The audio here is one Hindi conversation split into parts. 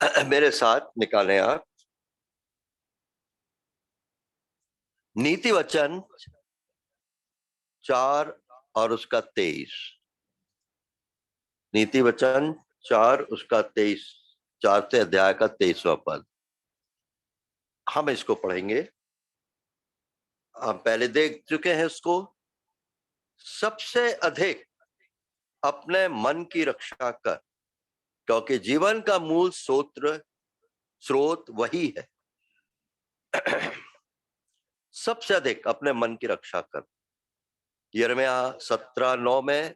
मेरे साथ निकालें आप नीति वचन 4 और उसका 23। नीति वचन 4 उसका 23, 4 से अध्याय का 23वां पद। हम इसको पढ़ेंगे। हम पहले देख चुके हैं इसको। सबसे अधिक अपने मन की रक्षा कर, क्योंकि जीवन का मूल स्रोत वही है। सबसे अधिक अपने मन की रक्षा कर। यिर्मयाह 17:9 में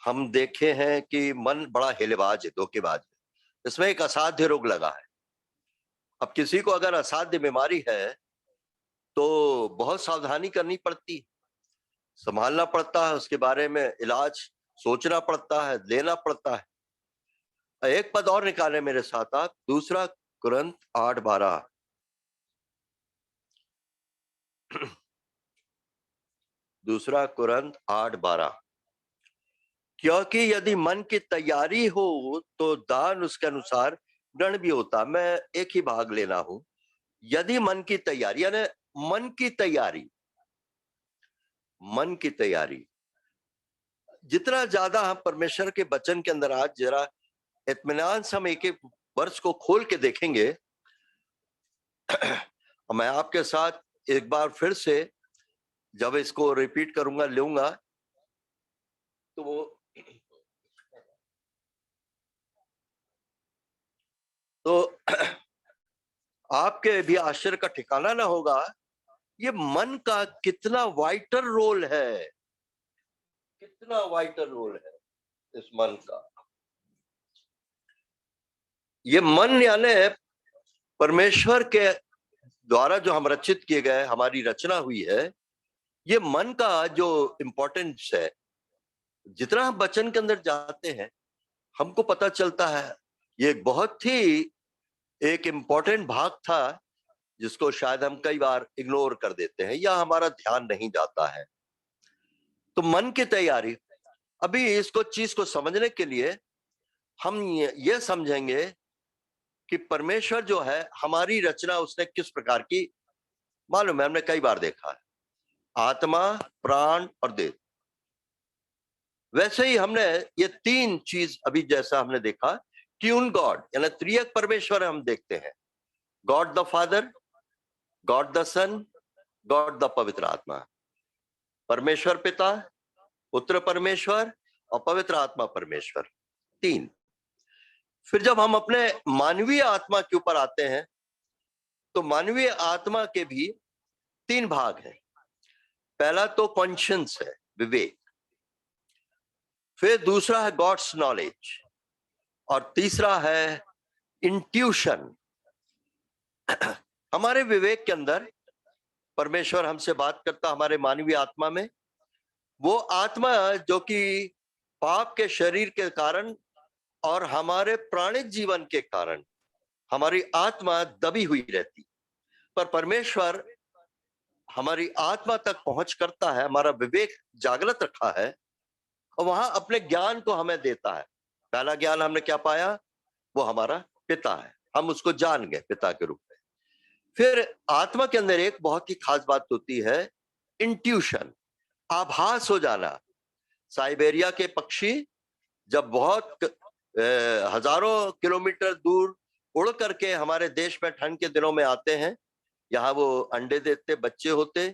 हम देखे हैं कि मन बड़ा हिलबाज है, धोखेबाज है। इसमें एक असाध्य रोग लगा है। अब किसी को अगर असाध्य बीमारी है तो बहुत सावधानी करनी पड़ती है, संभालना पड़ता है, उसके बारे में इलाज सोचना पड़ता है, लेना पड़ता है। एक पद और निकाले मेरे साथ आप, दूसरा कुरिन्थ 8:12। दूसरा कुरिन्थ 8:12। क्योंकि यदि मन की तैयारी हो तो दान उसके अनुसार ग्रहण भी होता। मैं एक ही भाग लेना हूं। यदि मन की तैयारी, यानी मन की तैयारी, मन की तैयारी, जितना ज्यादा हम परमेश्वर के वचन के अंदर आज जरा इत्मीनान से हम एक एक वर्ष को खोल के देखेंगे। मैं आपके साथ एक बार फिर से जब इसको रिपीट करूंगा लूंगा तो वो आपके भी आश्चर्य का ठिकाना ना होगा। ये मन का कितना वाइटल रोल है, कितना वाइटल रोल है इस मन का। ये मन यानी परमेश्वर के द्वारा जो हम रचित किए गए, हमारी रचना हुई है, ये मन का जो इंपॉर्टेंस है, जितना हम वचन के अंदर जाते हैं हमको पता चलता है ये एक बहुत ही एक इंपॉर्टेंट भाग था जिसको शायद हम कई बार इग्नोर कर देते हैं या हमारा ध्यान नहीं जाता है। तो मन की तैयारी, अभी इसको चीज को समझने के लिए हम ये समझेंगे कि परमेश्वर जो है हमारी रचना उसने किस प्रकार की, मालूम है हमने कई बार देखा है, आत्मा, प्राण और देह। वैसे ही हमने ये तीन चीज अभी जैसा हमने देखा कि उन गॉड यानी त्रिएक परमेश्वर हम देखते हैं, God the father, God the son, God the पवित्र आत्मा। परमेश्वर पिता, पुत्र परमेश्वर और पवित्र आत्मा परमेश्वर, तीन। फिर जब हम अपने मानवीय आत्मा के ऊपर आते हैं तो मानवीय आत्मा के भी तीन भाग हैं। पहला तो कॉन्शियंस है, विवेक। फिर दूसरा है गॉड्स नॉलेज और तीसरा है इंट्यूशन। हमारे विवेक के अंदर परमेश्वर हमसे बात करता हमारे मानवीय आत्मा में। वो आत्मा जो कि पाप के शरीर के कारण और हमारे प्राणिक जीवन के कारण हमारी आत्मा दबी हुई रहती, पर परमेश्वर हमारी आत्मा तक पहुंच करता है, हमारा विवेक जागृत रखा है और वहां अपने ज्ञान को हमें देता है। पहला ज्ञान हमने क्या पाया, वो हमारा पिता है, हम उसको जान गए पिता के रूप में। फिर आत्मा के अंदर एक बहुत ही खास बात होती है, इंट्यूशन, आभास हो जाना। साइबेरिया के पक्षी जब बहुत हजारों किलोमीटर दूर उड़ करके हमारे देश में ठंड के दिनों में आते हैं, यहाँ वो अंडे देते, बच्चे होते,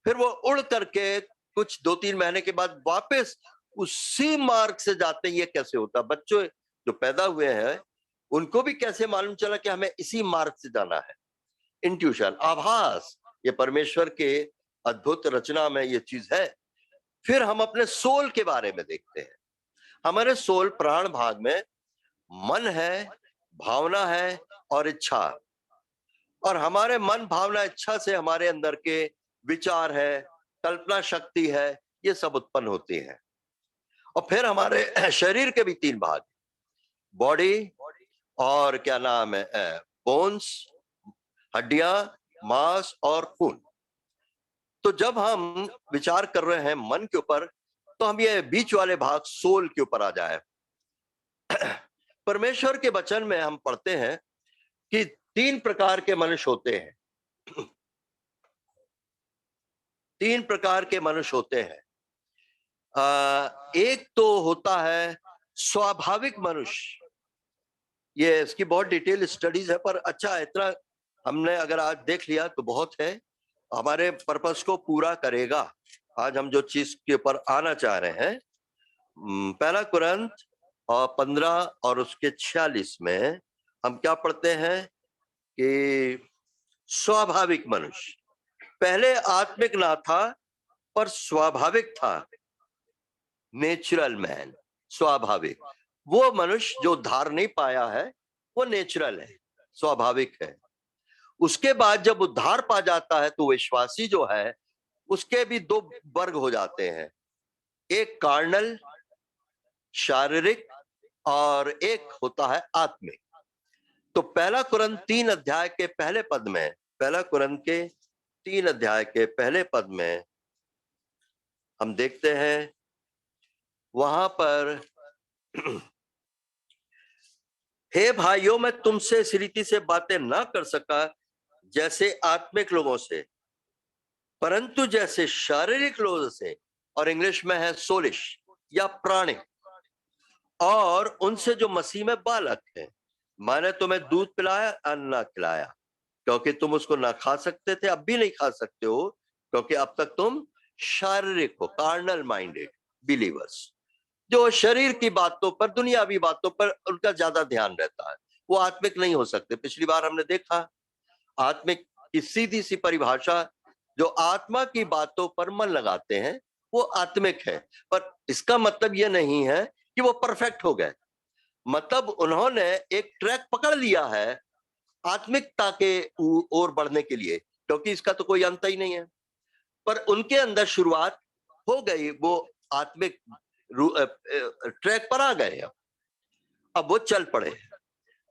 फिर वो उड़ करके कुछ 2-3 महीने के बाद वापस उसी मार्ग से जाते हैं। ये कैसे होता? बच्चों जो पैदा हुए हैं उनको भी कैसे मालूम चला कि हमें इसी मार्ग से जाना है? इंट्यूशन, आभास, ये परमेश्वर के अद्भुत रचना में ये चीज है। फिर हम अपने सोल के बारे में देखते हैं। हमारे सोल प्राण भाग में मन है, भावना है और इच्छा। और हमारे मन, भावना, इच्छा से हमारे अंदर के विचार है, कल्पना शक्ति है, ये सब उत्पन्न होती हैं। और फिर हमारे शरीर के भी तीन भाग, बॉडी और क्या नाम है, बोन्स, हड्डियां, मांस और खून। तो जब हम विचार कर रहे हैं मन के ऊपर तो हम ये बीच वाले भाग सोल के ऊपर आ जाए। परमेश्वर के वचन में हम पढ़ते हैं कि 3 प्रकार के मनुष्य होते हैं। 3 प्रकार के मनुष्य होते हैं। एक तो होता है स्वाभाविक मनुष्य। ये इसकी बहुत डिटेल स्टडीज है, पर अच्छा इतना हमने अगर आज देख लिया तो बहुत है, हमारे पर्पस को पूरा करेगा। आज हम जो चीज के ऊपर आना चाह रहे हैं, पहला कुरंथ और 15 और उसके 46 में हम क्या पढ़ते हैं कि स्वाभाविक मनुष्य, पहले आत्मिक ना था पर स्वाभाविक था, नेचुरल मैन, स्वाभाविक। वो मनुष्य जो उद्धार नहीं पाया है वो नेचुरल है, स्वाभाविक है। उसके बाद जब उद्धार पा जाता है तो विश्वासी जो है उसके भी 2 वर्ग हो जाते हैं, एक कार्नल शारीरिक और एक होता है आत्मिक। तो पहला कुरंथ 3 अध्याय के पहले पद में, पहला कुरंथ के 3 अध्याय के पहले पद में हम देखते हैं, वहां पर हे भाइयों, मैं तुमसे इस रीति से बातें ना कर सका जैसे आत्मिक लोगों से, परंतु जैसे शारीरिक लोगों से, और इंग्लिश में है सोलिश या प्राणिक, और उनसे जो मसीह में बालक है। मैंने तुम्हें दूध पिलाया, अन्न ना खिलाया, क्योंकि तुम उसको ना खा सकते थे, अब भी नहीं खा सकते हो, क्योंकि अब तक तुम शारीरिक हो, कार्नल माइंडेड बिलीवर्स, जो शरीर की बातों पर, दुनियावी बातों पर उनका ज्यादा ध्यान रहता है, वो आत्मिक नहीं हो सकते। पिछली बार हमने देखा आत्मिक की सीधी सी परिभाषा, जो आत्मा की बातों पर मन लगाते हैं वो आत्मिक है। पर इसका मतलब यह नहीं है कि वो परफेक्ट हो गए, मतलब उन्होंने एक ट्रैक पकड़ लिया है आत्मिकता के ओर बढ़ने के लिए, क्योंकि इसका तो कोई अंत ही नहीं है। पर उनके अंदर शुरुआत हो गई, वो आत्मिक ट्रैक पर आ गए, अब वो चल पड़े।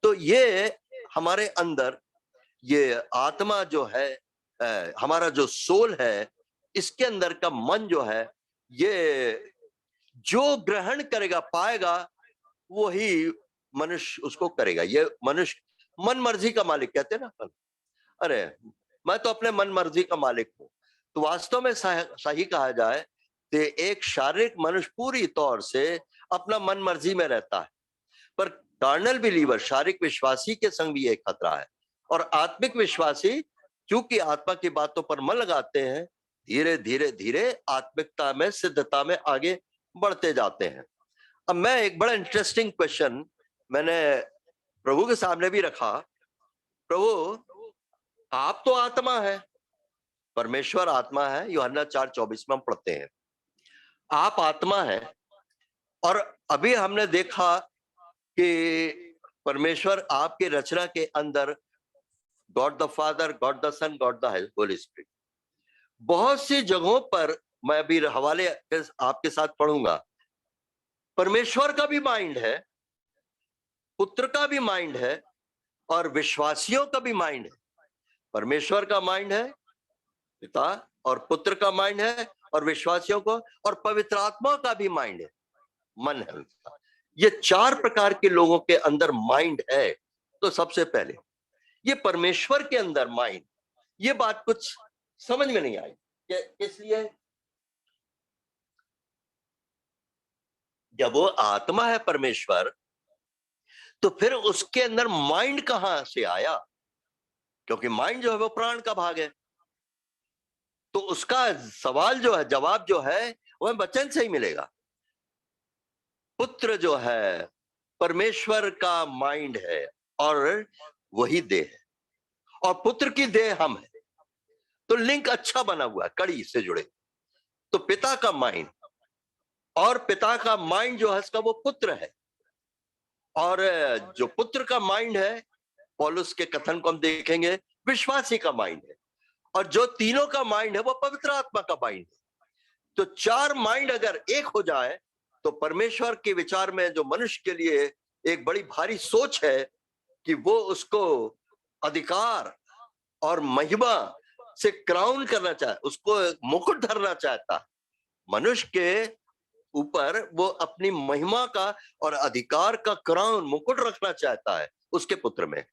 तो ये हमारे अंदर ये आत्मा जो है, हमारा जो सोल है, इसके अंदर का मन जो है, ये जो ग्रहण करेगा पाएगा वही मनुष्य उसको करेगा। ये मनुष्य मन मर्जी का मालिक कहते हैं ना, अरे मैं तो अपने मन मर्जी का मालिक हूं। तो वास्तव में सही कहा जाए तो एक शारीरिक मनुष्य पूरी तौर से अपना मन मर्जी में रहता है, पर कार्नल बिलीवर, शारीरिक विश्वासी के संग भी एक खतरा है। और आत्मिक विश्वासी क्योंकि आत्मा की बातों पर मन लगाते हैं, धीरे धीरे धीरे आत्मिकता में, सिद्धता में आगे बढ़ते जाते हैं। अब मैं एक बड़ा इंटरेस्टिंग क्वेश्चन मैंने प्रभु के सामने भी रखा, प्रभु आप तो आत्मा है, परमेश्वर आत्मा है, यूहन्ना 4:24 में हम पढ़ते हैं आप आत्मा है, और अभी हमने देखा कि परमेश्वर आपके रचना के अंदर God the father, God the son, God the holy spirit. बहुत सी जगहों पर मैं अभी हवाले आपके साथ पढ़ूंगा, परमेश्वर का भी माइंड है, पुत्र का भी माइंड है, और विश्वासियों का भी माइंड है। परमेश्वर का माइंड है पिता, और पुत्र का माइंड है, और विश्वासियों को, और पवित्र आत्मा का भी माइंड है, मन है उनका। ये 4 प्रकार के लोगों के अंदर माइंड है। तो सबसे पहले ये परमेश्वर के अंदर माइंड, ये बात कुछ समझ में नहीं आई, इसलिए जब वो आत्मा है परमेश्वर, तो फिर उसके अंदर माइंड कहां से आया? क्योंकि माइंड जो है वो प्राण का भाग है। तो उसका सवाल जो है, जवाब जो है, वह वचन से ही मिलेगा। पुत्र जो है परमेश्वर का माइंड है, और वही देह है, और पुत्र की देह हम है। तो लिंक अच्छा बना हुआ है, कड़ी से जुड़े। तो पिता का माइंड, और पिता का माइंड जो है इसका वो पुत्र है, और जो पुत्र का माइंड है, पौलुस के कथन को हम देखेंगे, विश्वासी का माइंड है, और जो तीनों का माइंड है वो पवित्र आत्मा का माइंड है। तो 4 माइंड अगर एक हो जाए तो परमेश्वर के विचार में जो मनुष्य के लिए एक बड़ी भारी सोच है कि वो उसको अधिकार और महिमा से क्राउन करना चाहे, उसको मुकुट धरना चाहता है। मनुष्य के ऊपर वो अपनी महिमा का और अधिकार का क्राउन, मुकुट रखना चाहता है उसके पुत्र में।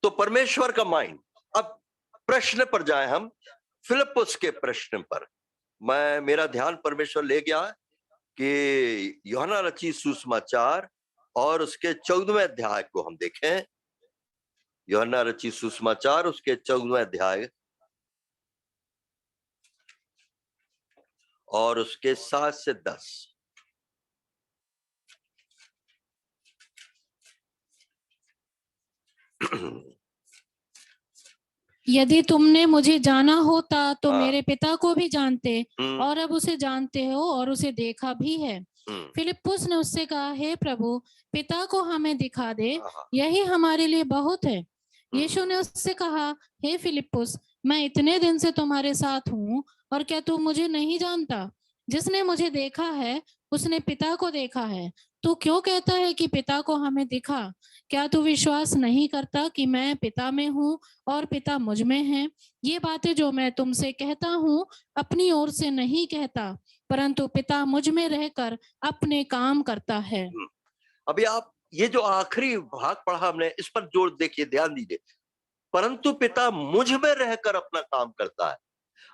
तो परमेश्वर का माइंड। अब प्रश्न पर जाए हम, फिलिप्पुस के प्रश्न पर। मेरा ध्यान परमेश्वर ले गया कि यूहन्ना रचित सुसमाचार और उसके 14वें अध्याय को हम देखें। यूहन्ना रचित सुसमाचार उसके 14वें अध्याय और उसके 7 से 10। यदि तुमने मुझे जाना होता तो हाँ। मेरे पिता को भी जानते और अब उसे जानते हो और उसे देखा भी है। फिलिप्पुस ने उससे कहा, हे प्रभु, पिता को हमें दिखा दे, यही हमारे लिए बहुत है। यीशु ने उससे कहा, हे फिलिप्पुस, मैं इतने दिन से तुम्हारे साथ हूँ और क्या तू मुझे नहीं जानता? जिसने मुझे देखा है उसने पिता को देखा है। तू क्यों कहता है कि पिता को हमें दिखा? क्या तू विश्वास नहीं करता कि मैं पिता में हूँ और पिता मुझ में है? ये बातें जो मैं तुमसे कहता हूँ अपनी ओर से नहीं कहता, परंतु पिता मुझ में रहकर अपने काम करता है। अभी आप ये जो आखिरी भाग पढ़ा हमने, इस पर जोर देखिए, ध्यान दीजिए। परंतु पिता मुझ में रहकर अपना काम करता है।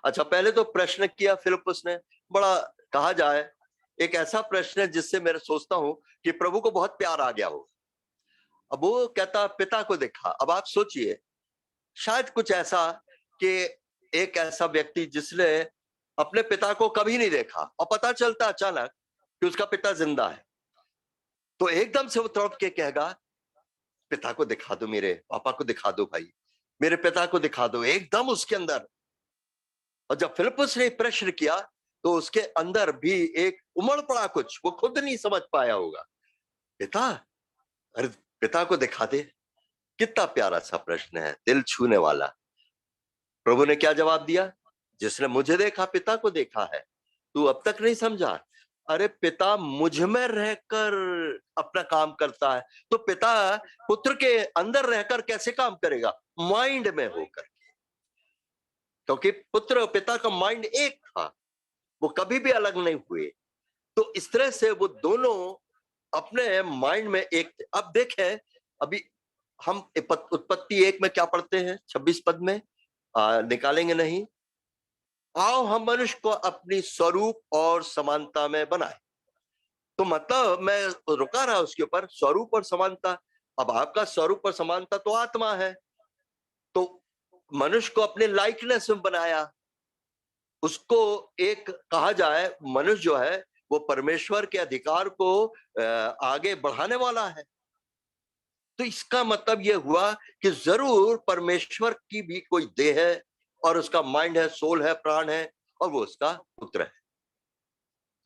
अच्छा, पहले तो प्रश्न किया फिलिप्पुस ने, बड़ा कहा जाए एक ऐसा प्रश्न है जिससे मैं सोचता हूं कि प्रभु को बहुत प्यार आ गया हो। अब वो कहता पिता को देखा। अब आप सोचिए, शायद कुछ ऐसा कि एक ऐसा व्यक्ति जिसने अपने पिता को कभी नहीं देखा और पता चलता अचानक कि उसका पिता जिंदा है, तो एकदम से वो तड़प के कहेगा, पिता को दिखा दो, मेरे पापा को दिखा दो भाई, मेरे पिता को दिखा दो, एकदम उसके अंदर। और जब फिलिप्पुस ने प्रश्न किया तो उसके अंदर भी एक उमड़ पड़ा कुछ, वो खुद नहीं समझ पाया होगा। पिता, अरे पिता को दिखा दे। कितना प्यारा सा प्रश्न है, दिल छूने वाला। प्रभु ने क्या जवाब दिया? जिसने मुझे देखा पिता को देखा है। तू अब तक नहीं समझा? अरे पिता मुझ में रहकर अपना काम करता है, तो पिता पुत्र के अंदर रहकर कैसे काम करेगा? माइंड में होकर। क्योंकि पुत्र और पिता का माइंड एक था, वो कभी भी अलग नहीं हुए। तो इस तरह से वो दोनों अपने माइंड में एक थे। अब देखें, अभी हम उत्पत्ति 1 में क्या पढ़ते हैं? 26 पद में निकालेंगे नहीं। आओ हम मनुष्य को अपनी स्वरूप और समानता में बनाए। तो मतलब मैं रुका रहा उसके ऊपर, स्वरूप और समानता। अब आपका स्वरूप और समानता तो आत्मा है, तो मनुष्य को अपने लाइकनेस में बनाया। उसको एक कहा जाए, मनुष्य जो है वो परमेश्वर के अधिकार को आगे बढ़ाने वाला है। तो इसका मतलब यह हुआ कि जरूर परमेश्वर की भी कोई देह है और उसका माइंड है, सोल है, प्राण है, और वो उसका पुत्र है।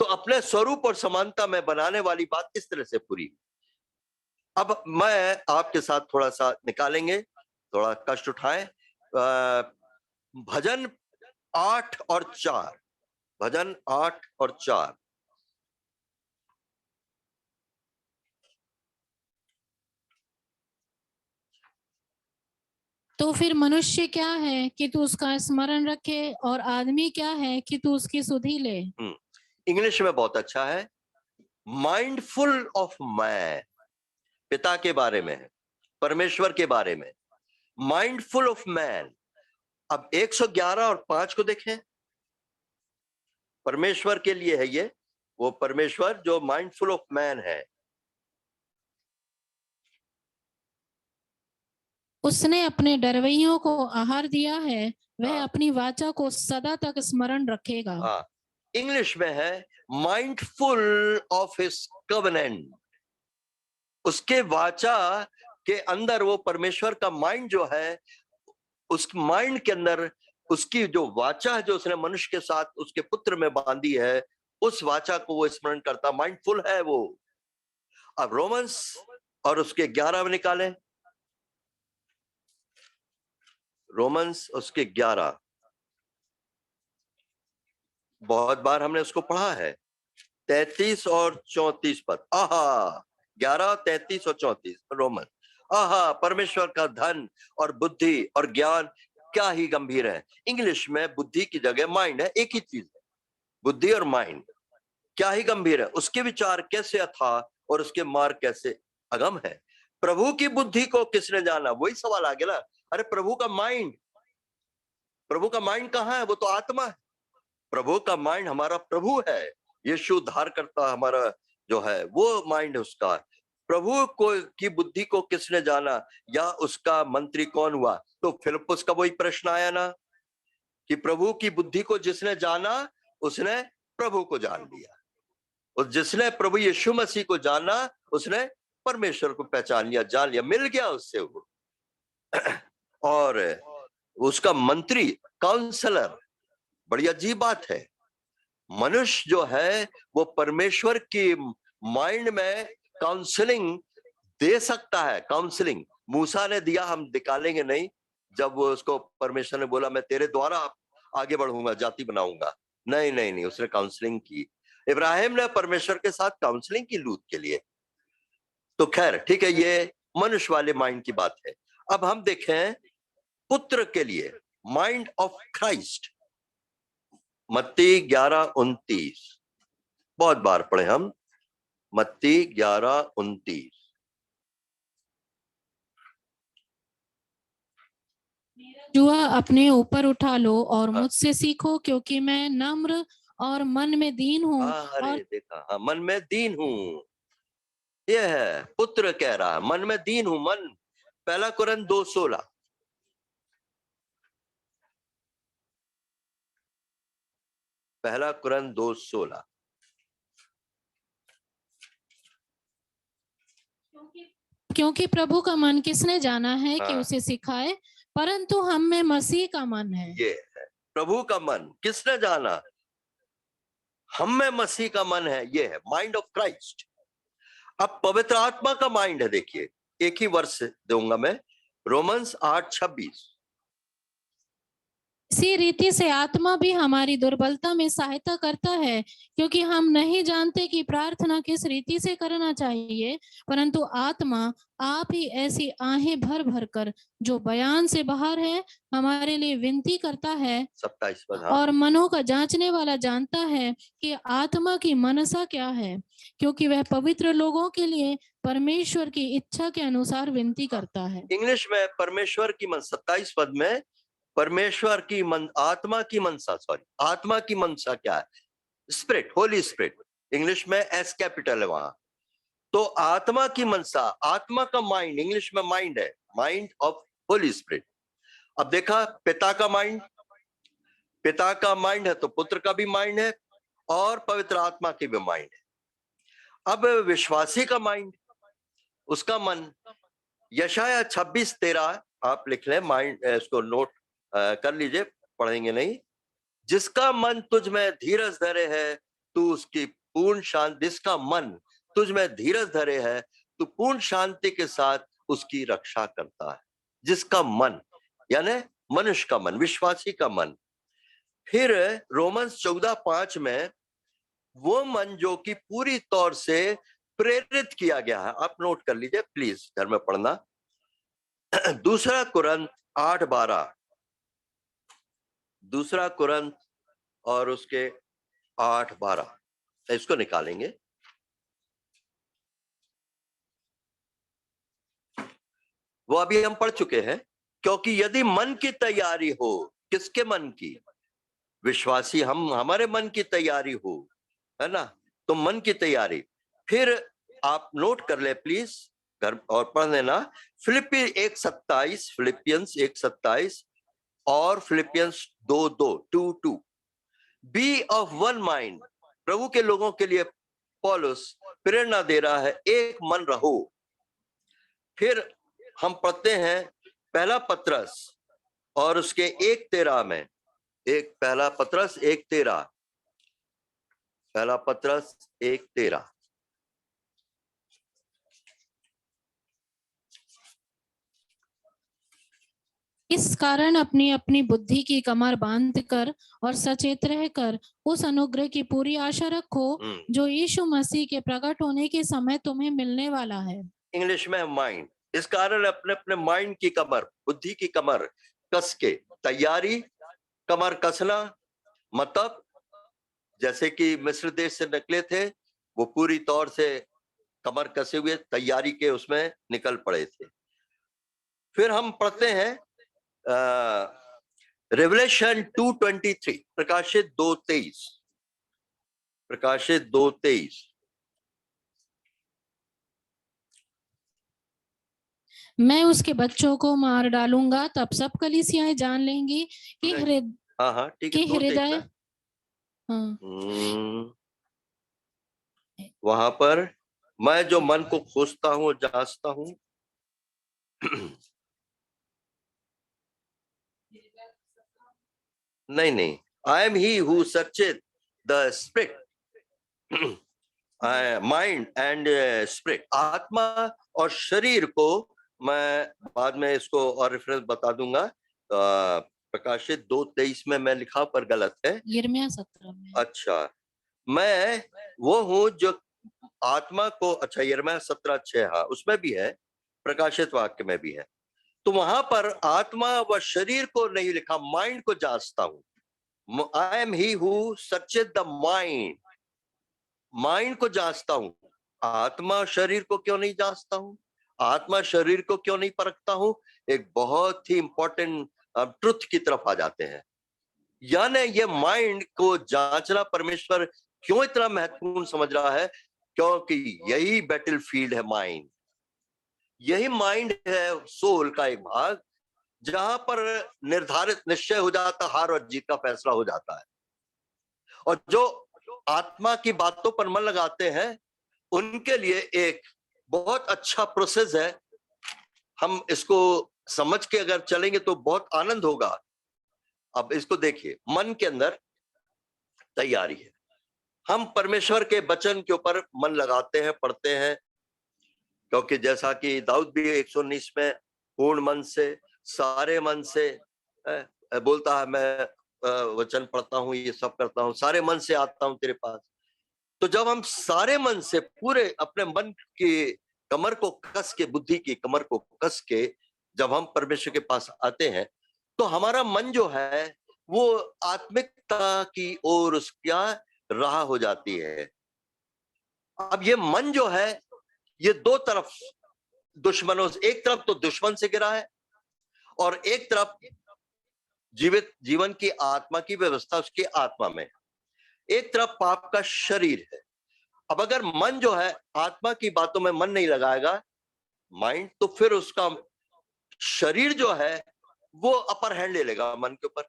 तो अपने स्वरूप और समानता में बनाने वाली बात इस तरह से पूरी। अब मैं आपके साथ थोड़ा सा निकालेंगे, थोड़ा कष्ट उठाएं। भजन 8 और 4, भजन 8 और 4। तो फिर मनुष्य क्या है कि तू उसका स्मरण रखे, और आदमी क्या है कि तू उसकी सुधि ले। इंग्लिश में बहुत अच्छा है, माइंडफुल ऑफ मैन। पिता के बारे में है, परमेश्वर के बारे में, माइंडफुल ऑफ मैन। अब 111 और 5 को देखें। परमेश्वर के लिए है ये, वो परमेश्वर जो माइंडफुल ऑफ मैन है। उसने अपने डरवैयों को आहार दिया है, वह अपनी वाचा को सदा तक स्मरण रखेगा। इंग्लिश में है माइंडफुल ऑफ हिज कवेनेंट। उसके वाचा के अंदर वो परमेश्वर का माइंड जो है, उस माइंड के अंदर उसकी जो वाचा है, जो उसने मनुष्य के साथ उसके पुत्र में बांधी है, उस वाचा को वो स्मरण करता, माइंडफुल है वो। अब रोमन्स और उसके 11 में निकालें। रोमन्स उसके 11, बहुत बार हमने उसको पढ़ा है। 33 और 34 पद। आहा, 11, 33 और 34 रोमन। आहा, परमेश्वर का धन और बुद्धि और ज्ञान क्या ही गंभीर है। इंग्लिश में बुद्धि की जगह माइंड है, एक ही चीज है, बुद्धि और माइंड। क्या ही गंभीर है, उसके विचार कैसे अथाह और उसके मार्ग कैसे अगम है। प्रभु की बुद्धि को किसने जाना, वही सवाल आ गया ना। अरे प्रभु का माइंड कहाँ है? वो तो आत्मा है। प्रभु का माइंड हमारा प्रभु है, यीशु उद्धार करता हमारा जो है वो माइंड है उसका। प्रभु को की बुद्धि को किसने जाना, या उसका मंत्री कौन हुआ? तो फिलिप्पुस का वही प्रश्न आया ना कि प्रभु की बुद्धि को जिसने जाना उसने प्रभु को जान लिया, और जिसने प्रभु यीशु मसीह को जाना उसने परमेश्वर को पहचान लिया, जान लिया, मिल गया उससे वो। और उसका मंत्री, काउंसलर, बड़ी अजीब बात है। मनुष्य जो है वो परमेश्वर की माइंड में काउंसलिंग दे सकता है। काउंसलिंग मूसा ने दिया, हम निकालेंगे नहीं। जब वो उसको परमेश्वर ने बोला मैं तेरे द्वारा आगे बढ़ूंगा, जाति बनाऊंगा, नहीं नहीं नहीं, उसने काउंसलिंग की। इब्राहिम ने परमेश्वर के साथ काउंसलिंग की लूत के लिए। तो खैर ठीक है, ये मनुष्य वाले माइंड की बात है। अब हम देखें पुत्र के लिए माइंड ऑफ क्राइस्ट, मत्ती 11:29, बहुत बार पढ़े हम, मत्ती 11:29। जुआ अपने ऊपर उठा लो और मुझसे सीखो, क्योंकि मैं नम्र और मन में दीन हूँ। अरे देखा, हाँ, मन में दीन हूँ, यह है पुत्र कह रहा है, मन में दीन हूं। मन, 1 कुरिन्थ 2:16, पहला कुरिन्थ 2:16। क्योंकि प्रभु का मन किसने जाना है कि उसे सिखाए, परंतु हम में मसीह का मन है। ये है प्रभु का मन किसने जाना, हम में मसीह का मन है, ये है माइंड ऑफ क्राइस्ट। अब पवित्र आत्मा का माइंड है, देखिए एक ही वर्ष दूंगा मैं, रोमन्स 8:26। इसी रीति से आत्मा भी हमारी दुर्बलता में सहायता करता है, क्योंकि हम नहीं जानते कि प्रार्थना किस रीति से करना चाहिए, परंतु आत्मा आप ही ऐसी आहें भर भर कर जो बयान से बाहर है हमारे लिए विनती करता है। 27 पद। और मनों का जांचने वाला जानता है कि आत्मा की मनसा क्या है, क्योंकि वह पवित्र लोगों के लिए परमेश्वर की इच्छा के अनुसार विनती करता है। इंग्लिश में परमेश्वर की मन, 27 पद में परमेश्वर की मन, आत्मा की मनसा, आत्मा की मनसा क्या है? Spirit, Holi spirit. इंग्लिश में एस कैपिटल है वहां। तो आत्मा की मनसा, आत्मा का माइंड, इंग्लिश में माइंड है, माइंड ऑफ होली स्पिरिट। अब देखा पिता का माइंड, पिता का माइंड है तो पुत्र का भी माइंड है, और पवित्र आत्मा की भी माइंड है। अब विश्वासी का माइंड, उसका मन, यशाया 26:13 आप लिख लें, माइंड इसको नोट कर लीजिए, पढ़ेंगे नहीं। जिसका मन तुझ में धीरज धरे है तू उसकी पूर्ण शांति, जिसका मन तुझ में धीरज धरे है तू पूर्ण शांति के साथ उसकी रक्षा करता है। जिसका मन, यानी मनुष्य का मन, विश्वासी का मन। फिर रोमन्स 14:5 में वो मन जो कि पूरी तौर से प्रेरित किया गया है, आप नोट कर लीजिए प्लीज, घर में पढ़ना। 2 कुरिन्थ 8:12, 2 कुरिन्थ और उसके 8:12, इसको निकालेंगे। वो अभी हम पढ़ चुके हैं। क्योंकि यदि मन की तैयारी हो, किसके मन की? विश्वासी, हम, हमारे मन की तैयारी हो, है ना, तो मन की तैयारी। फिर आप नोट कर ले प्लीज घर और पढ़ लेना। फिलिपियंस 1:27 और Philippians 2:2 be of one mind. प्रभु के लोगों के लिए पौलुस प्रेरणा दे रहा है, एक मन रहो। फिर हम पढ़ते हैं पहला पत्रस और उसके 1:13 में, पहला पत्रस 1:13, पहला पत्रस 1:13। इस कारण अपनी अपनी बुद्धि की कमर बांधकर और सचेत रहकर उस अनुग्रह की पूरी आशा रखो जो यीशु मसीह के प्रकट होने के समय तुम्हें मिलने वाला है। इंग्लिश में माइंड। इस कारण अपने अपने माइंड की कमर, बुद्धि की कमर कस के, तैयारी, कमर कसना मतलब जैसे कि मिस्र देश से निकले थे, वो पूरी तौर से कमर कसे हुए तैयारी के उसमें निकल पड़े थे। फिर हम पढ़ते हैं रेवलेशन 2:23, प्रकाशित 2:23, प्रकाशित 2:23। मैं उसके बच्चों को मार डालूंगा, तब सब कलीसियाएं जान लेंगी कि हाँ ठीक है, हृदय वहां पर मैं जो मन को खोजता हूँ, जांचता हूँ। नहीं, I am he who searcheth the spirit, mind and spirit, आत्मा और शरीर को। मैं बाद में इसको और रेफरेंस बता दूंगा। प्रकाशित 2:23 में मैं लिखा पर गलत है, यिर्मयाह 17 में। अच्छा, मैं वो हूं जो आत्मा को, अच्छा यिर्मयाह 17:6, हाँ उसमें भी है, प्रकाशित वाक्य में भी है। तो वहां पर आत्मा व शरीर को नहीं लिखा, माइंड को जांचता हूं। I am he who searcheth the mind, mind को जांचता हूं। आत्मा शरीर को क्यों नहीं जांचता हूं, आत्मा शरीर को क्यों नहीं परखता हूं? एक बहुत ही इंपॉर्टेंट ट्रुथ की तरफ आ जाते हैं। यानी ये माइंड को जांचना परमेश्वर क्यों इतना महत्वपूर्ण समझ रहा है? क्योंकि यही बैटलफील्ड है माइंड, यही माइंड है सोल का एक भाग, जहां पर निर्धारित निश्चय हो जाता, हार और जीत का फैसला हो जाता है। और जो आत्मा की बातों पर मन लगाते हैं, उनके लिए एक बहुत अच्छा प्रोसेस है। हम इसको समझ के अगर चलेंगे तो बहुत आनंद होगा। अब इसको देखिए, मन के अंदर तैयारी है, हम परमेश्वर के वचन के ऊपर मन लगाते हैं, पढ़ते हैं, क्योंकि जैसा कि दाऊद भी 119 में पूर्ण मन से, सारे मन से बोलता है, मैं वचन पढ़ता हूँ, ये सब करता हूँ, सारे मन से आता हूँ तेरे पास। तो जब हम सारे मन से, पूरे अपने मन की कमर को कस के, बुद्धि की कमर को कस के जब हम परमेश्वर के पास आते हैं, तो हमारा मन जो है वो आत्मिकता की ओर उसका राह हो जाती है। अब ये मन जो है, ये दो तरफ दुश्मनों से, एक तरफ तो दुश्मन से घिरा है, और एक तरफ जीवित जीवन की आत्मा की व्यवस्था उसकी आत्मा में, एक तरफ पाप का शरीर है। अब अगर मन जो है आत्मा की बातों में मन नहीं लगाएगा, माइंड, तो फिर उसका शरीर जो है वो अपर हैंड ले लेगा मन के ऊपर,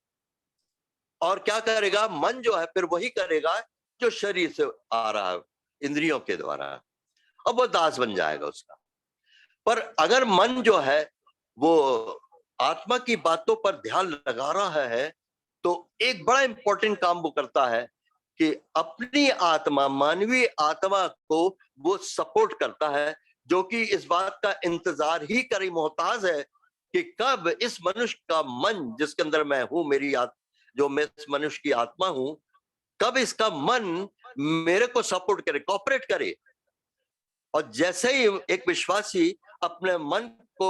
और क्या करेगा? मन जो है फिर वही करेगा जो शरीर से आ रहा है, इंद्रियों के द्वारा। अब वो दास बन जाएगा उसका। पर अगर मन जो है वो आत्मा की बातों पर ध्यान लगा रहा है, तो एक बड़ा इंपॉर्टेंट काम वो करता है कि अपनी आत्मा, मानवीय आत्मा को वो सपोर्ट करता है, जो कि इस बात का इंतजार ही करी मोहताज है कि कब इस मनुष्य का मन, जिसके अंदर मैं हूं, मेरी जो मैं इस मनुष्य की आत्मा हूं, कब इसका मन मेरे को सपोर्ट करे, कॉपरेट करे। और जैसे ही एक विश्वासी अपने मन को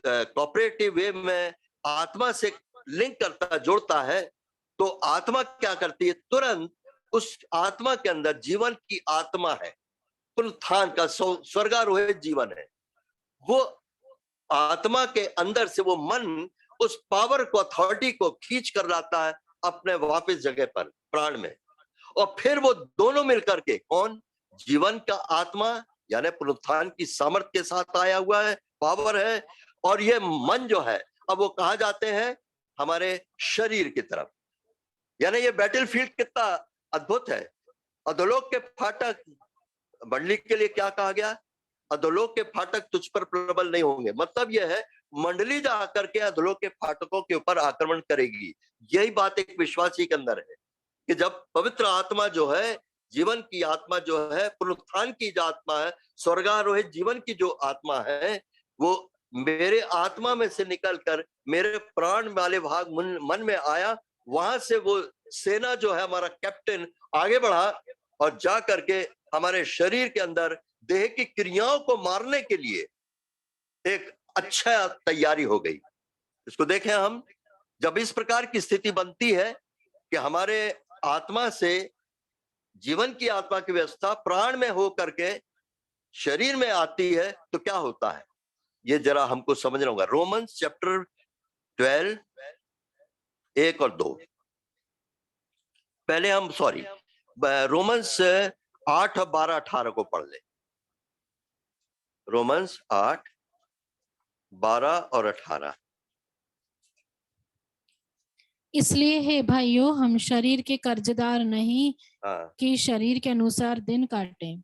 कॉपरेटिव वे में आत्मा से लिंक करता, जोड़ता है, तो आत्मा क्या करती है? तुरंत उस आत्मा के अंदर जीवन की आत्मा है, पुनरुत्थान का स्वर्गारोहित जीवन है, वो आत्मा के अंदर से वो मन उस पावर को, अथॉरिटी को खींच कर लाता है अपने वापस जगह पर, प्राण में। और फिर वो दोनों मिलकर के, कौन? जीवन का आत्मा यानी पुनरुत्थान की सामर्थ्य के साथ आया हुआ है, पावर है, और ये मन जो है, अब वो कहा जाते हैं हमारे शरीर की तरफ। यानी ये बैटलफील्ड कितना अद्भुत है। अधोलोक के फाटक, मंडली के लिए क्या कहा गया? अधोलोक के फाटक तुझ पर प्रबल नहीं होंगे। मतलब यह है, मंडली जाकर के अधोलोक के फाटकों के ऊपर आक्रमण करेगी। यही बात एक विश्वासी के अंदर है कि जब पवित्र आत्मा जो है, जीवन की आत्मा जो है, पुनरुत्थान की जो आत्मा है, स्वर्गारोहित जीवन की जो आत्मा है, वो मेरे आत्मा में से निकलकर मेरे प्राण वाले भाग मन में आया, वहां से वो सेना जो है, हमारा कैप्टन आगे बढ़ा और जा करके हमारे शरीर के अंदर देह की क्रियाओं को मारने के लिए एक अच्छा तैयारी हो गई। इसको देखें हम, जब इस प्रकार की स्थिति बनती है कि हमारे आत्मा से जीवन की आत्मा की व्यवस्था प्राण में हो करके शरीर में आती है तो क्या होता है, ये जरा हमको समझना होगा। रोमन्स चैप्टर 12 1 और 2, पहले हम रोमन्स 8 और 12 18 को पढ़ ले। रोमन्स 8 12 और 18। इसलिए हे भाइयों, हम शरीर के कर्जदार नहीं कि शरीर के अनुसार दिन काटे।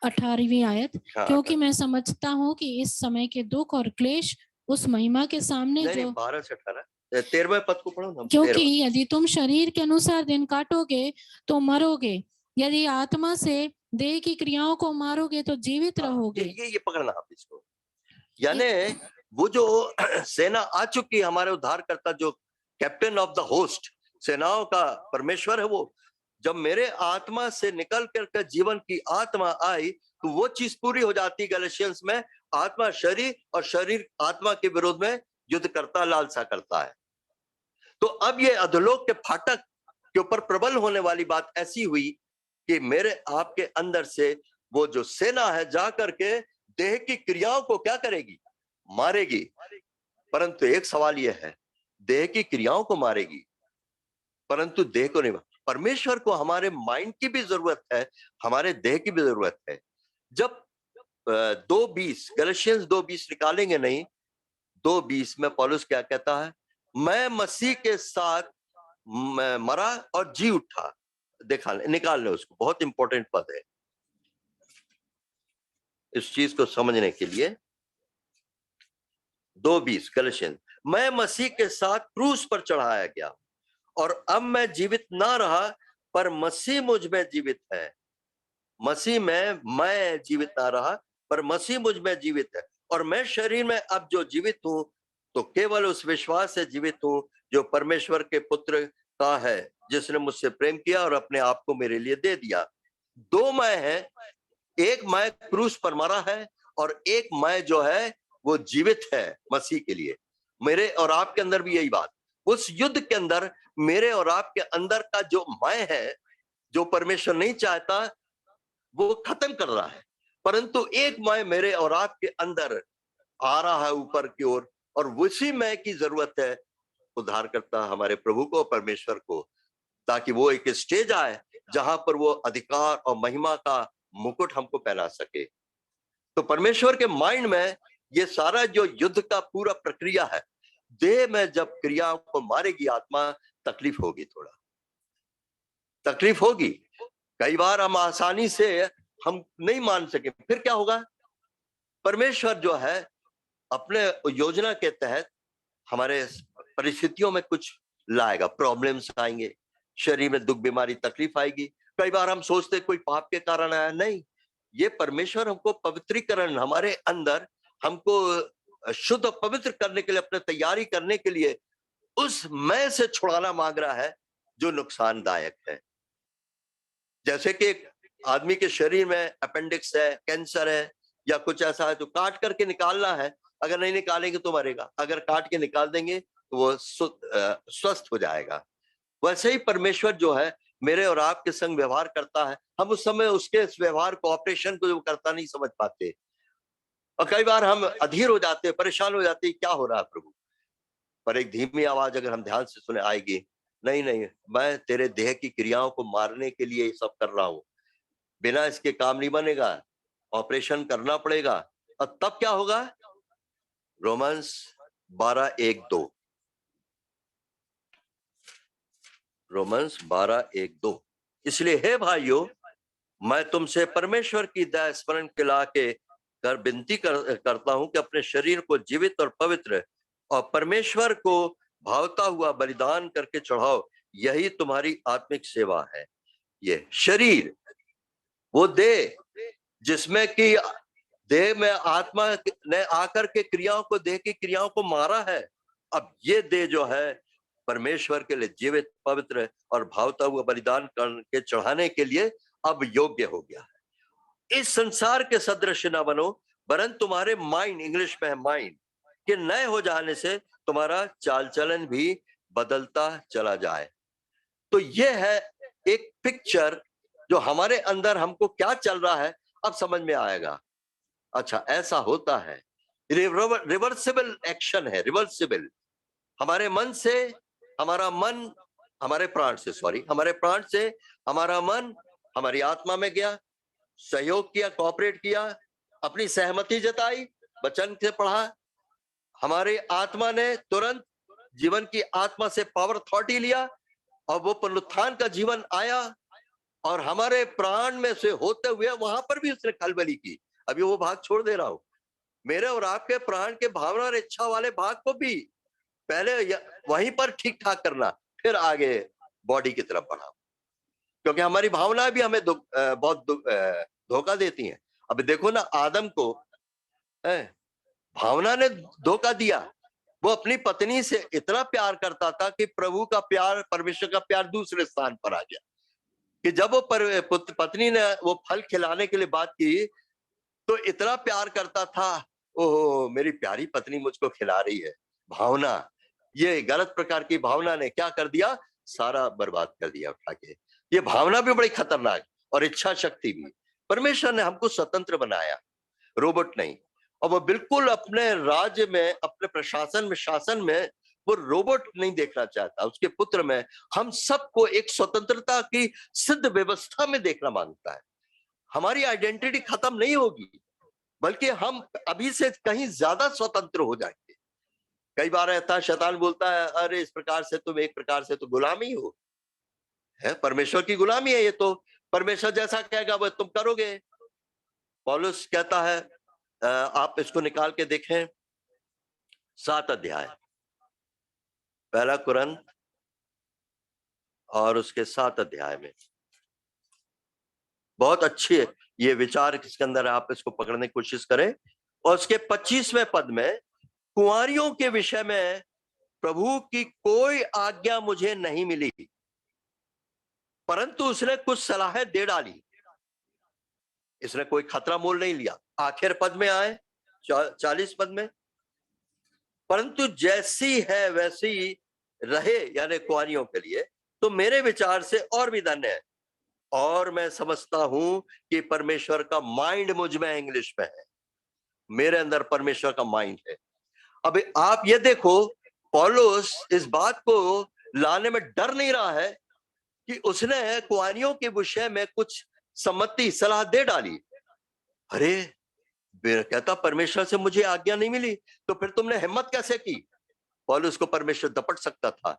18वीं आयत, क्योंकि मैं समझता हूँ कि इस समय के दुख और क्लेश उस महिमा के सामने जो 12 से 18 13वें पद को पढ़ो ना। क्योंकि यदि तुम शरीर के अनुसार दिन काटोगे तो मरोगे, यदि आत्मा से देह की क्रियाओं को मारोगे तो जीवित रहोगे। ये पकड़ना आप इसको, यानी वो जो सेना आ चुकी है, हमारे उद्धारकर्ता जो कैप्टन ऑफ द होस्ट, सेनाओं का परमेश्वर है, वो जब मेरे आत्मा से निकल कर जीवन की आत्मा आई तो वो चीज पूरी हो जाती। गैलेशियंस में आत्मा शरीर और शरीर आत्मा के विरोध में युद्ध करता, लालसा करता है। तो अब ये अधोलोक के फाटक के ऊपर प्रबल होने वाली बात ऐसी हुई कि मेरे आपके अंदर से वो जो सेना है जा करके देह की क्रियाओं को क्या करेगी, मारेगी। परंतु एक सवाल यह है, देह की क्रियाओं को मारेगी परंतु देह को नहीं। परमेश्वर को हमारे माइंड की भी जरूरत है, हमारे देह की भी जरूरत है। जब 2:20 गैलेशियंस 2:20 निकालेंगे नहीं, 2:20 में पौलुस क्या कहता है, मैं मसीह के साथ मरा और जी उठा। निकाल ले उसको, बहुत इंपॉर्टेंट पद है इस चीज को समझने के लिए। 2:20 गैलेशियंस, मैं मसीह के साथ क्रूस पर चढ़ाया गया और अब मैं जीवित ना रहा पर मसीह मुझ में जीवित है। मसीह में मैं जीवित ना रहा पर मसीह मुझ में जीवित है, और मैं शरीर में अब जो जीवित हूं तो केवल उस विश्वास से जीवित हूं जो परमेश्वर के पुत्र का है, जिसने मुझसे प्रेम किया और अपने आप को मेरे लिए दे दिया। 2 मैं है, एक मैं क्रूस पर मरा है और एक मैं जो है वो जीवित है मसीह के लिए। मेरे और आपके अंदर भी यही बात, उस युद्ध के अंदर मेरे और आपके अंदर का जो मैं है, जो परमेश्वर नहीं चाहता वो खत्म कर रहा है, परंतु एक मैं मेरे और आपके अंदर आ रहा है ऊपर की ओर, और उसी मैं की जरूरत है उद्धारकर्ता हमारे प्रभु को, परमेश्वर को, ताकि वो एक स्टेज आए जहां पर वो अधिकार और महिमा का मुकुट हमको पहना सके। तो परमेश्वर के माइंड में ये सारा जो युद्ध का पूरा प्रक्रिया है, देह में जब क्रियाओं को मारेगी आत्मा, तकलीफ होगी, थोड़ा तकलीफ होगी। कई बार हम आसानी से हम नहीं मान सके, फिर क्या होगा, परमेश्वर जो है अपने योजना के तहत हमारे परिस्थितियों में कुछ लाएगा, प्रॉब्लम्स आएंगे, शरीर में दुख बीमारी तकलीफ आएगी। कई बार हम सोचते कोई पाप के कारण आया, नहीं, ये परमेश्वर हमको पवित्रीकरण, हमारे अंदर हमको शुद्ध और पवित्र करने के लिए, अपने तैयारी करने के लिए उस मैं से छुड़ाना मांग रहा है जो नुकसानदायक है। जैसे कि एक आदमी के शरीर में अपेंडिक्स है, कैंसर है या कुछ ऐसा है तो काट करके निकालना है, अगर नहीं निकालेंगे तो मरेगा, अगर काट के निकाल देंगे तो वो स्वस्थ हो जाएगा। वैसे ही परमेश्वर जो है मेरे और आपके संग व्यवहार करता है, हम उस समय उसके इस व्यवहार को, ऑपरेशन को जो करता नहीं समझ पाते, और कई बार हम अधीर हो जाते, परेशान हो जाते, क्या हो रहा है प्रभु। पर एक धीमी आवाज अगर हम ध्यान से सुने आएगी, नहीं नहीं, मैं तेरे देह की क्रियाओं को मारने के लिए ये सब कर रहा हूं, बिना इसके काम नहीं बनेगा, ऑपरेशन करना पड़ेगा। और तब क्या होगा, रोमन्स 12:1-2, रोमन्स 12:1-2, इसलिए हे भाइयों, मैं तुमसे परमेश्वर की दया स्मरण किला के कर विनती करता हूं कि अपने शरीर को जीवित और पवित्र और परमेश्वर को भावता हुआ बलिदान करके चढ़ाओ, यही तुम्हारी आत्मिक सेवा है। ये शरीर, वो देह जिसमें कि देह में आत्मा ने आकर के क्रियाओं को, देह की क्रियाओं को मारा है, अब ये देह जो है परमेश्वर के लिए जीवित, पवित्र और भावता हुआ बलिदान करके चढ़ाने के लिए अब योग्य हो गया है। इस संसार के सदृश न बनो, वरन तुम्हारे माइंड, इंग्लिश में है माइंड, के नए हो जाने से तुम्हारा चाल चलन भी बदलता चला जाए। तो ये है एक पिक्चर जो हमारे अंदर हमको क्या चल रहा है अब समझ में आएगा। अच्छा, ऐसा होता है, रिवर्सिबल एक्शन है, रिवर्सिबल। हमारे मन से हमारा मन, हमारे प्राण से, सॉरी, हमारे प्राण से हमारा मन हमारी आत्मा में गया, सहयोग किया, कोऑपरेट किया, अपनी सहमति जताई, वचन से पढ़ा, हमारी आत्मा ने तुरंत जीवन की आत्मा से पावर अथॉरिटी लिया और वो पुनरुत्थान का जीवन आया और हमारे प्राण में से होते हुए वहां पर भी उसने खलबली की। अभी वो भाग छोड़ दे रहा हूं, मेरे और आपके प्राण के भावना और इच्छा वाले भाग को भी पहले वहीं पर ठीक ठाक करना, फिर आगे बॉडी की तरफ बढ़ा, क्योंकि हमारी भावना भी हमें बहुत धोखा देती हैं। अब देखो ना, आदम को भावना ने धोखा दिया। वो अपनी पत्नी से इतना प्यार करता था कि प्रभु का प्यार, परमेश्वर का प्यार दूसरे स्थान पर आ गया, कि जब वो पत्नी ने वो फल खिलाने के लिए बात की तो इतना प्यार करता था, ओहो मेरी प्यारी पत्नी मुझको खिला रही है। भावना, ये गलत प्रकार की भावना ने क्या कर दिया, सारा बर्बाद कर दिया उठा के। ये भावना भी बड़ी खतरनाक, और इच्छा शक्ति भी। परमेश्वर ने हमको स्वतंत्र बनाया, रोबोट नहीं। और वो बिल्कुल अपने राज्य में, अपने प्रशासन में, शासन में वो रोबोट नहीं देखना चाहता। उसके पुत्र में हम सबको एक स्वतंत्रता की सिद्ध व्यवस्था में देखना मांगता है। हमारी आइडेंटिटी खत्म नहीं होगी, बल्कि हम अभी से कहीं ज्यादा स्वतंत्र हो जाएंगे। कई बार ऐसा शैतान बोलता है, अरे इस प्रकार से तुम एक प्रकार से तो गुलामी हो, है परमेश्वर की गुलामी है ये तो, परमेश्वर जैसा कहेगा वो तुम करोगे। पौलुस कहता है, आप इसको निकाल के देखें, 7 अध्याय, पहला कुरिन्थ और उसके 7 अध्याय में बहुत अच्छी है ये विचार इसके अंदर, आप इसको पकड़ने की कोशिश करें। और उसके 25वें पद में, कुंवारियों के विषय में प्रभु की कोई आज्ञा मुझे नहीं मिली, परंतु उसने कुछ सलाहें दे डाली। इसने कोई खतरा मोल नहीं लिया। आखिर पद में आए 40 पद में, परंतु जैसी है वैसी रहे, यानी कुंवारियों के लिए, तो मेरे विचार से और भी धन्य है। और मैं समझता हूं कि परमेश्वर का माइंड मुझ में, इंग्लिश में है, मेरे अंदर परमेश्वर का माइंड है। अब आप ये देखो, पौलुस इस बात को लाने में डर नहीं रहा है कि उसने कुंवारियों के विषय में कुछ सम्मति, सलाह दे डाली। अरे कहता, परमेश्वर से मुझे आज्ञा नहीं मिली, तो फिर तुमने हिम्मत कैसे की? पौलुस को परमेश्वर दपट सकता था।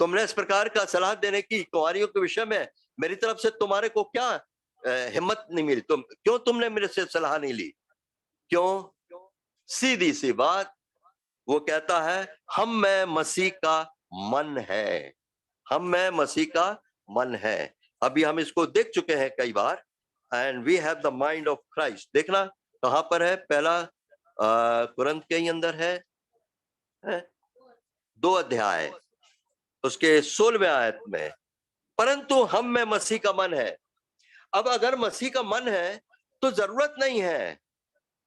तुमने इस प्रकार का सलाह देने की कुंवारियों के विषय में, मेरी तरफ से तुम्हारे को क्या हिम्मत नहीं मिली? क्यों तुमने मेरे से सलाह नहीं ली? क्यों? सीधी सी बात, वो कहता है, हम में मसीह का मन है, हम में मसीह का मन है। अभी हम इसको देख चुके हैं कई बार, and we have the mind of Christ. देखना कहां पर है, पहला कुरिन्थ के ही अंदर है 2 अध्याय उसके 16वें आयत में, परंतु हम में मसीह का मन है। अब अगर मसीह का मन है तो जरूरत नहीं है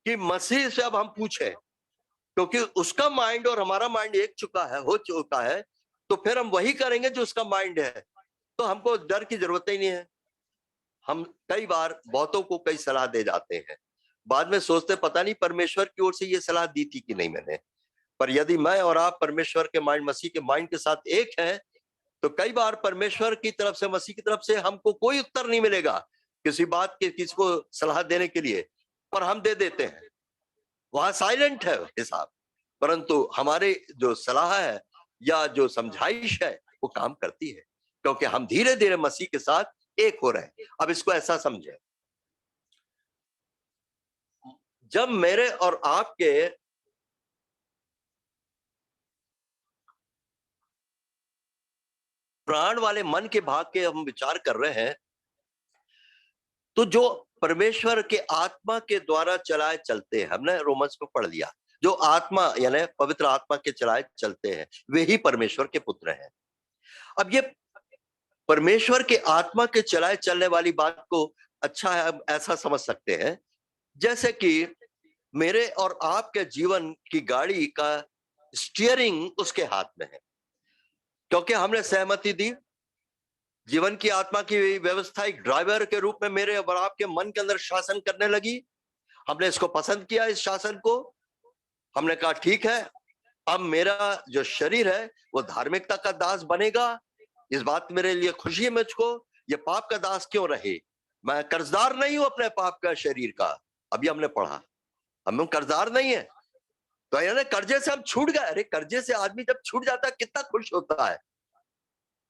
कि मसीह से अब हम पूछें, क्योंकि उसका माइंड और हमारा माइंड एक चुका है, हो चुका है, तो फिर हम वही करेंगे जो उसका माइंड है, तो हमको डर की जरूरत ही नहीं है। हम कई बार बहुतों को कई सलाह दे जाते हैं, बाद में सोचते पता नहीं परमेश्वर की ओर से ये सलाह दी थी कि नहीं मैंने। पर यदि मैं और आप परमेश्वर के माइंड, मसीह के माइंड के साथ एक है, तो कई बार परमेश्वर की तरफ से, मसीह की तरफ से हमको कोई उत्तर नहीं मिलेगा किसी बात के, किसी को सलाह देने के लिए, पर हम दे देते हैं, वहां साइलेंट है हिसाब। परंतु हमारे जो सलाह है या जो समझाइश है वो काम करती है, क्योंकि हम धीरे धीरे मसीह के साथ एक हो रहे हैं। अब इसको ऐसा समझे, जब मेरे और आपके प्राण वाले मन के भाग के हम विचार कर रहे हैं, तो जो परमेश्वर के आत्मा के द्वारा चलाए चलते हैं, हमने रोमन्स को पढ़ लिया, जो आत्मा यानी पवित्र आत्मा के चलाए चलते हैं वे ही परमेश्वर के पुत्र हैं। अब ये परमेश्वर के आत्मा के चलाए चलने वाली बात को अच्छा है, हम ऐसा समझ सकते हैं जैसे कि मेरे और आपके जीवन की गाड़ी का स्टीयरिंग उसके हाथ में है, क्योंकि हमने सहमति दी, जीवन की आत्मा की व्यवस्था एक ड्राइवर के रूप में मेरे और आपके मन के अंदर शासन करने लगी। हमने इसको पसंद किया, इस शासन को। हमने कहा ठीक है, अब मेरा जो शरीर है वो धार्मिकता का दास बनेगा। इस बात मेरे लिए खुशी है मुझको। ये पाप का दास क्यों रहे? मैं कर्जदार नहीं हूं अपने पाप का शरीर का। अभी हमने पढ़ा, हम कर्जदार नहीं है। तो यानी कर्जे से हम छूट गए। अरे कर्जे से आदमी जब छूट जाता है कितना खुश होता है।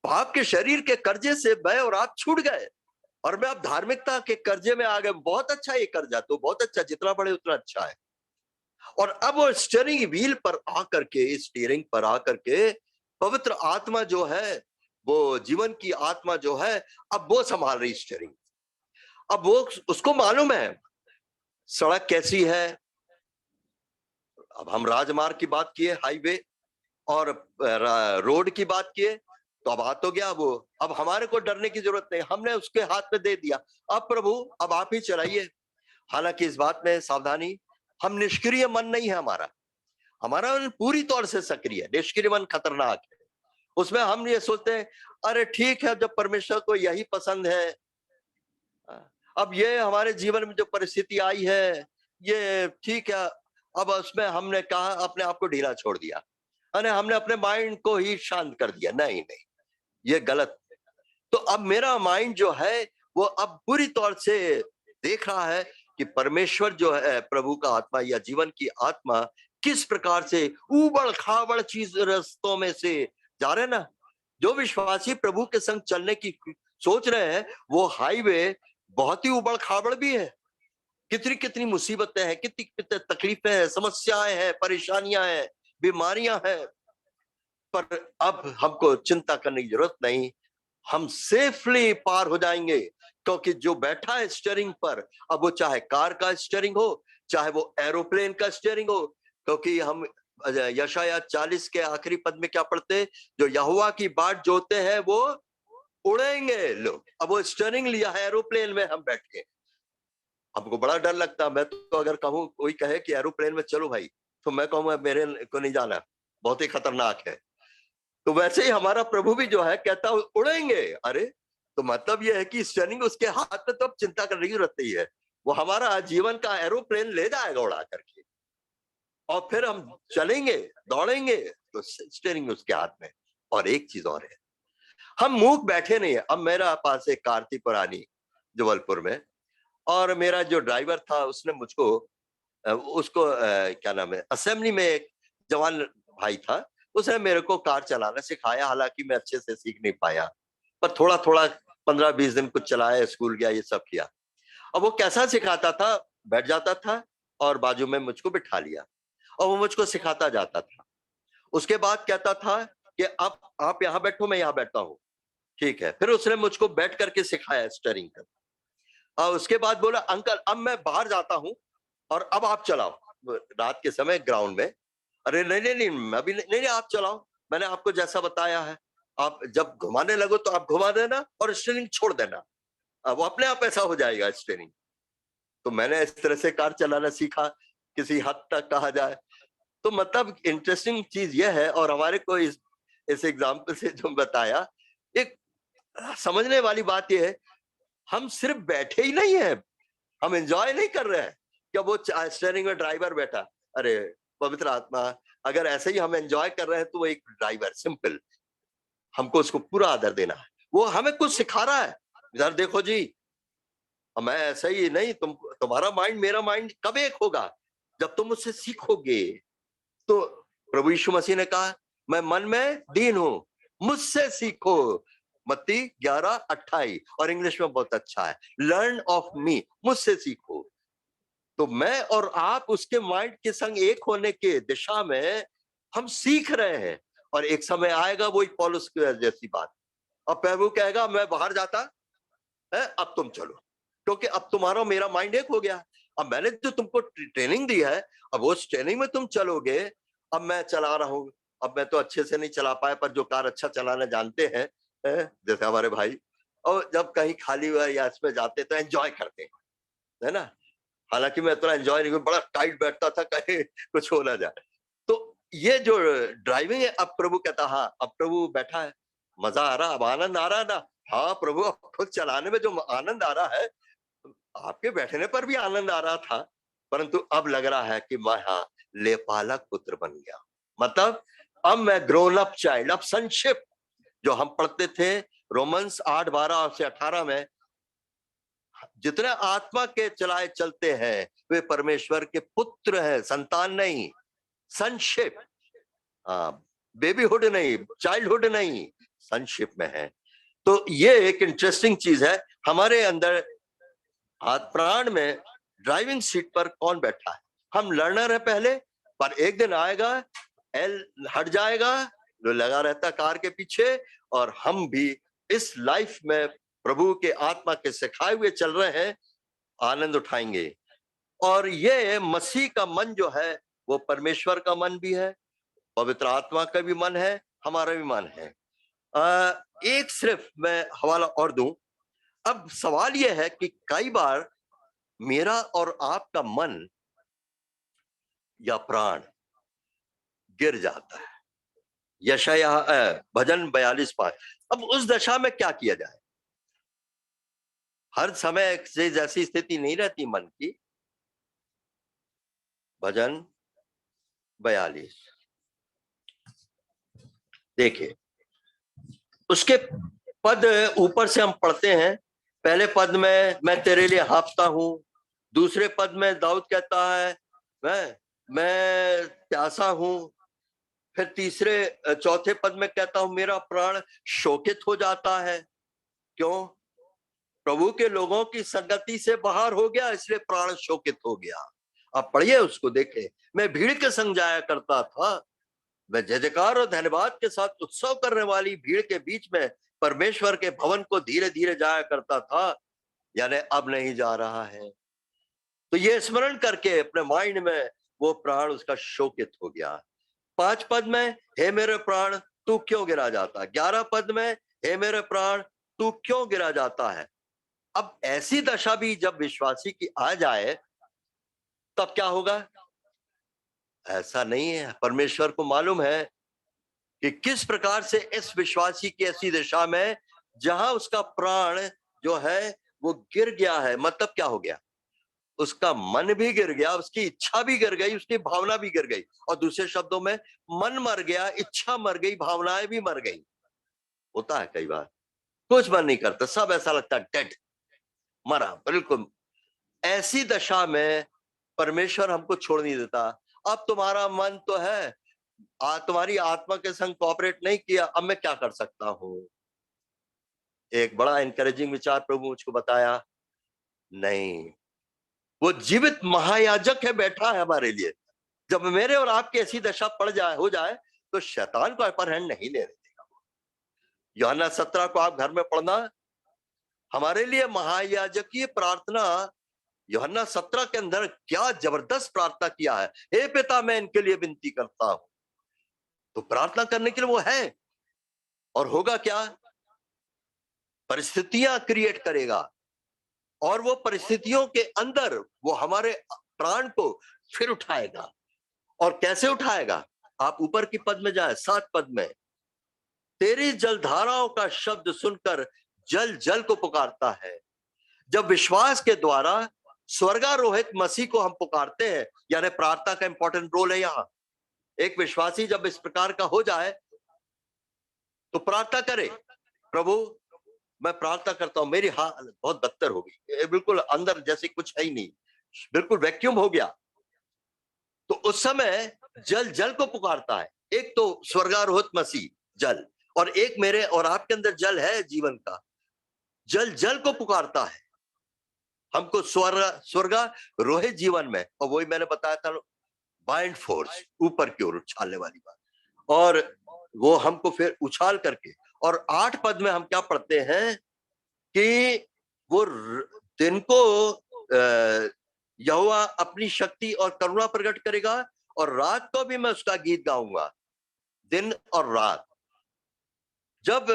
पाप के शरीर के कर्जे से मैं और आप छूट गए और मैं अब धार्मिकता के कर्जे में आ गए। बहुत अच्छा ये कर्जा, तो बहुत अच्छा, जितना बढ़े उतना अच्छा है। और अब वो स्टीयरिंग व्हील पर आकर के, स्टीयरिंग पर आकर के पवित्र आत्मा जो है, वो जीवन की आत्मा जो है, अब वो संभाल रही स्टीयरिंग। अब वो, उसको मालूम है सड़क कैसी है। अब हम राजमार्ग की बात किए, हाईवे और रोड की बात किए, तो अब आ तो गया वो। अब हमारे को डरने की जरूरत नहीं, हमने उसके हाथ में दे दिया। अब प्रभु अब आप ही चलाइए। हालांकि इस बात में सावधानी, हम निष्क्रिय मन नहीं है हमारा। हमारा मन पूरी तौर से सक्रिय है। निष्क्रिय मन खतरनाक है। उसमें हम ये सोचते हैं अरे ठीक है, जब परमेश्वर को यही पसंद है, अब ये हमारे जीवन में जो परिस्थिति आई है ये ठीक है। अब उसमें हमने कहा, अपने आप को ढीला छोड़ दिया, अरे हमने अपने माइंड को ही शांत कर दिया। नहीं नहीं, ये गलत। तो अब मेरा माइंड जो है वो अब पूरी तौर से देख रहा है कि परमेश्वर जो है, प्रभु का आत्मा या जीवन की आत्मा किस प्रकार से उबड़ खाबड़ चीज रास्तों में से जा रहे हैं ना। जो विश्वासी प्रभु के संग चलने की सोच रहे हैं, वो हाईवे बहुत ही उबड़ खाबड़ भी है। कितनी कितनी मुसीबतें हैं, कितनी कितनी तकलीफें हैं, समस्याएं हैं, परेशानियां हैं, बीमारियां हैं। पर अब हमको चिंता करने की जरूरत नहीं, हम सेफली पार हो जाएंगे। क्योंकि जो बैठा है स्टीयरिंग पर, अब वो चाहे कार का स्टीयरिंग हो, चाहे वो एरोप्लेन का स्टीयरिंग हो। क्योंकि हम यशाया 40 के आखिरी पद में क्या पढ़ते, जो यहोवा की बाट जोते हैं वो उड़ेंगे लोग। अब वो स्टीयरिंग लिया है एरोप्लेन में, हम बैठ के, हमको बड़ा डर लगता है। मैं तो अगर कहूँ, कोई कहे कि एरोप्लेन में चलो भाई, तो मैं कहूँगा मेरे को नहीं जाना, बहुत ही खतरनाक है। तो वैसे ही हमारा प्रभु भी जो है कहता उड़ेंगे। अरे तो मतलब ये है कि स्टीयरिंग उसके हाथ में, तो अब चिंता करने की जरूरत नहीं है। वो हमारा जीवन का एरोप्लेन ले जाएगा उड़ा करके, और फिर हम चलेंगे, दौड़ेंगे, तो स्टीयरिंग उसके हाथ में। और एक चीज और है, हम मूक बैठे नहीं है। अब मेरा पास एक कार थी पुरानी जबलपुर में, और मेरा जो ड्राइवर था उसने मुझको उसको क्या नाम है, असेंबली में एक जवान भाई था, उसने मेरे को कार चलाना सिखाया। हालांकि मैं अच्छे से सीख नहीं पाया, पर थोड़ा थोड़ा 15-20 दिन कुछ चलाया, स्कूल गया, ये सब किया। अब वो कैसा सिखाता था, बैठ जाता था और बाजू में मुझको बिठा लिया, और वो मुझको सिखाता जाता था। उसके बाद कहता था कि अब आप यहाँ बैठो, मैं यहाँ बैठता हूँ, ठीक है। फिर उसने मुझको बैठ करके सिखाया स्टीयरिंग का। और उसके बाद बोला, अंकल अब मैं बाहर जाता हूँ और अब आप चलाओ। रात के समय ग्राउंड में। अरे नहीं नहीं नहीं, अभी नहीं, नहीं आप चलाओ, मैंने आपको जैसा बताया है। आप जब घुमाने लगो तो आप घुमा देना और स्टीयरिंग छोड़ देना, वो अपने आप ऐसा हो जाएगा स्टीयरिंग। तो मैंने इस तरह से कार चलाना सीखा, किसी हद तक कहा जाए तो। मतलब इंटरेस्टिंग चीज यह है, और हमारे को इस एग्जाम्पल से जो बताया, एक समझने वाली बात यह है, हम सिर्फ बैठे ही नहीं है, हम एंजॉय नहीं कर रहे हैं। क्या वो स्टीयरिंग में ड्राइवर बैठा, अरे पवित्र आत्मा अगर ऐसे ही हम एंजॉय कर रहे हैं, तो वो एक ड्राइवर सिंपल, हमको उसको पूरा आदर देना है। वो हमें कुछ सिखा रहा है, इधर देखो जी, मैं ऐसा ही नहीं, तुम्हारा माइंड मेरा माइंड कब एक होगा, जब तुम मुझसे सीखोगे। तो प्रभु यीशु मसीह ने कहा, मैं मन में दीन हूं, मुझसे सीखो। मत्ती 11:28, और इंग्लिश में बहुत अच्छा है, लर्न ऑफ मी, मुझसे सीखो। तो मैं और आप उसके माइंड के संग एक होने के दिशा में हम सीख रहे हैं। और एक समय आएगा, वही पौलुस जैसी बात, अब प्रभु कहेगा मैं बाहर जाता है, अब तुम चलो, क्योंकि अब तुम्हारा मेरा माइंड एक हो गया। अब मैंने जो तुमको ट्रेनिंग दी है, अब वो ट्रेनिंग में तुम चलोगे। अब मैं चला रहा हूँ, अब मैं तो अच्छे से नहीं चला पाया, पर जो कार अच्छा चलाना जानते हैं, जैसे हमारे भाई, और जब कहीं खाली हुआ या इसमें जाते तो एंजॉय करते हैं, है ना। हालांकि मैं इतना एंजॉय नहीं, बड़ा टाइट बैठता था, कहीं कुछ हो ना जाए। तो ये जो ड्राइविंग है, अब प्रभु कहता, हाँ अब प्रभु बैठा है, मजा आ रहा, अब आनंद आ रहा ना, हाँ प्रभु, अब खुद चलाने में जो आनंद आ रहा है, आपके बैठने पर भी आनंद आ रहा था, परंतु अब लग रहा है कि मैं हाँ लेपालक पुत्र बन गया। मतलब अब मैं ग्रोन अप चाइल्ड। अब संक्षिप्त जो हम पढ़ते थे रोमन्स 8:12 से 18 में, जितने आत्मा के चलाए चलते हैं वे परमेश्वर के पुत्र हैं, संतान नहीं, संक्षिप, बेबीहुड नहीं, चाइल्डहुड नहीं, संक्षिप में है। तो ये एक इंटरेस्टिंग चीज है। हमारे अंदर प्राण में ड्राइविंग सीट पर कौन बैठा है? हम लर्नर है पहले, पर एक दिन आएगा एल हट जाएगा, जो लगा रहता कार के पीछे, और हम भी इस लाइफ में प्रभु के आत्मा के सिखाए हुए चल रहे हैं, आनंद उठाएंगे। और ये मसीह का मन जो है वो परमेश्वर का मन भी है, पवित्र आत्मा का भी मन है, हमारा भी मन है। एक सिर्फ मैं हवाला और दूं। अब सवाल यह है कि कई बार मेरा और आपका मन या प्राण गिर जाता है। यशायाह भजन 42:5। अब उस दशा में क्या किया जाए? हर समय से जैसी स्थिति नहीं रहती मन की। भजन 42 देखिए, उसके पद ऊपर से हम पढ़ते हैं। पहले पद में मैं तेरे लिए हाँफता हूं। दूसरे पद में दाऊद कहता है मैं प्यासा हूं। फिर चौथे पद में कहता हूं मेरा प्राण शोकित हो जाता है। क्यों? प्रभु के लोगों की संगति से बाहर हो गया, इसलिए प्राण शोकित हो गया। आप पढ़िए उसको, देखें। मैं भीड़ के संग जाया करता था, मैं जय जयकार और धन्यवाद के साथ उत्सव करने वाली भीड़ के बीच में परमेश्वर के भवन को धीरे धीरे जाया करता था, यानी अब नहीं जा रहा है। तो ये स्मरण करके अपने माइंड में वो प्राण उसका शोकित हो गया। 5 पद में हे मेरे प्राण तू क्यों गिरा जाता है। 11 पद में हे मेरे प्राण तू क्यों गिरा जाता है। अब ऐसी दशा भी जब विश्वासी की आ जाए तब क्या होगा? ऐसा नहीं है। परमेश्वर को मालूम है कि किस प्रकार से इस विश्वासी की ऐसी दशा में जहां उसका प्राण जो है वो गिर गया है, मतलब क्या हो गया? उसका मन भी गिर गया, उसकी इच्छा भी गिर गई, उसकी भावना भी गिर गई। और दूसरे शब्दों में मन मर गया, इच्छा मर गई, भावनाएं भी मर गई। होता है कई बार, कुछ मन नहीं करता, सब ऐसा लगता है डेड, मरा बिल्कुल। ऐसी दशा में परमेश्वर हमको छोड़ नहीं देता। अब तुम्हारा मन तो है, तुम्हारी आत्मा के संग कोऑपरेट नहीं किया, अब मैं क्या कर सकता हूं? एक बड़ा एनकरेजिंग विचार प्रभु मुझको बताया, नहीं, वो जीवित महायाजक है, बैठा है हमारे लिए। जब मेरे और आपकी ऐसी दशा हो जाए तो शैतान को अपर हैंड नहीं लेने देगा। यूहन्ना 17 को आप घर में पढ़ना, हमारे लिए महायाजकीय प्रार्थना यूहन्ना 17 के अंदर क्या जबरदस्त प्रार्थना किया है। हे पिता मैं इनके लिए विनती करता हूं। तो प्रार्थना करने के लिए वो है, और होगा क्या? परिस्थितियां क्रिएट करेगा, और वो परिस्थितियों के अंदर वो हमारे प्राण को फिर उठाएगा। और कैसे उठाएगा? आप ऊपर की पद में जाए, 7 पद में, तेरी जलधाराओं का शब्द सुनकर जल जल को पुकारता है। जब विश्वास के द्वारा स्वर्गारोहित मसीह को हम पुकारते हैं, यानी प्रार्थना का इंपॉर्टेंट रोल है यहां। एक विश्वासी जब इस प्रकार का हो जाए तो प्रार्थना करे, प्रभु मैं प्रार्थना करता हूं, मेरी हालत बहुत बदतर हो गई, बिल्कुल अंदर जैसे कुछ है ही नहीं, बिल्कुल वैक्यूम हो गया। तो उस समय जल जल को पुकारता है। एक तो स्वर्गारोहित मसीह जल, और एक मेरे और आपके अंदर जल है जीवन का, जल जल को पुकारता है हमको स्वर्गारोहित जीवन में। और वही मैंने बताया था, बाइंड फोर्स, ऊपर की ओर उछालने वाली बात। और वो हमको फिर उछाल करके, और 8 पद में हम क्या पढ़ते हैं कि वो दिन को यहोवा अपनी शक्ति और करुणा प्रकट करेगा, और रात को भी मैं उसका गीत गाऊंगा। दिन और रात। जब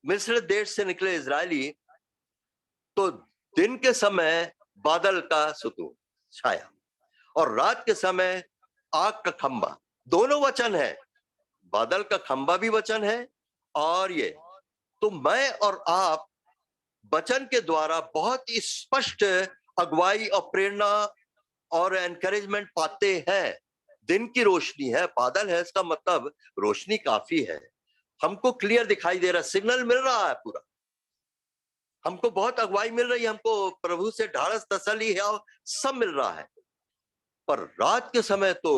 मिस्र देश से निकले इजरायली, तो दिन के समय बादल का सुतून छाया, और रात के समय आग का खंबा। दोनों वचन है, बादल का खंबा भी वचन है, और ये तो मैं और आप वचन के द्वारा बहुत ही स्पष्ट अगुवाई और प्रेरणा और एनकरेजमेंट पाते हैं। दिन की रोशनी है, बादल है, इसका मतलब रोशनी काफी है, हमको क्लियर दिखाई दे रहा है, सिग्नल मिल रहा है पूरा, हमको बहुत अगुवाई मिल रही है, हमको प्रभु से ढाढ़स तसल्ली है और सब मिल रहा है। पर रात के समय तो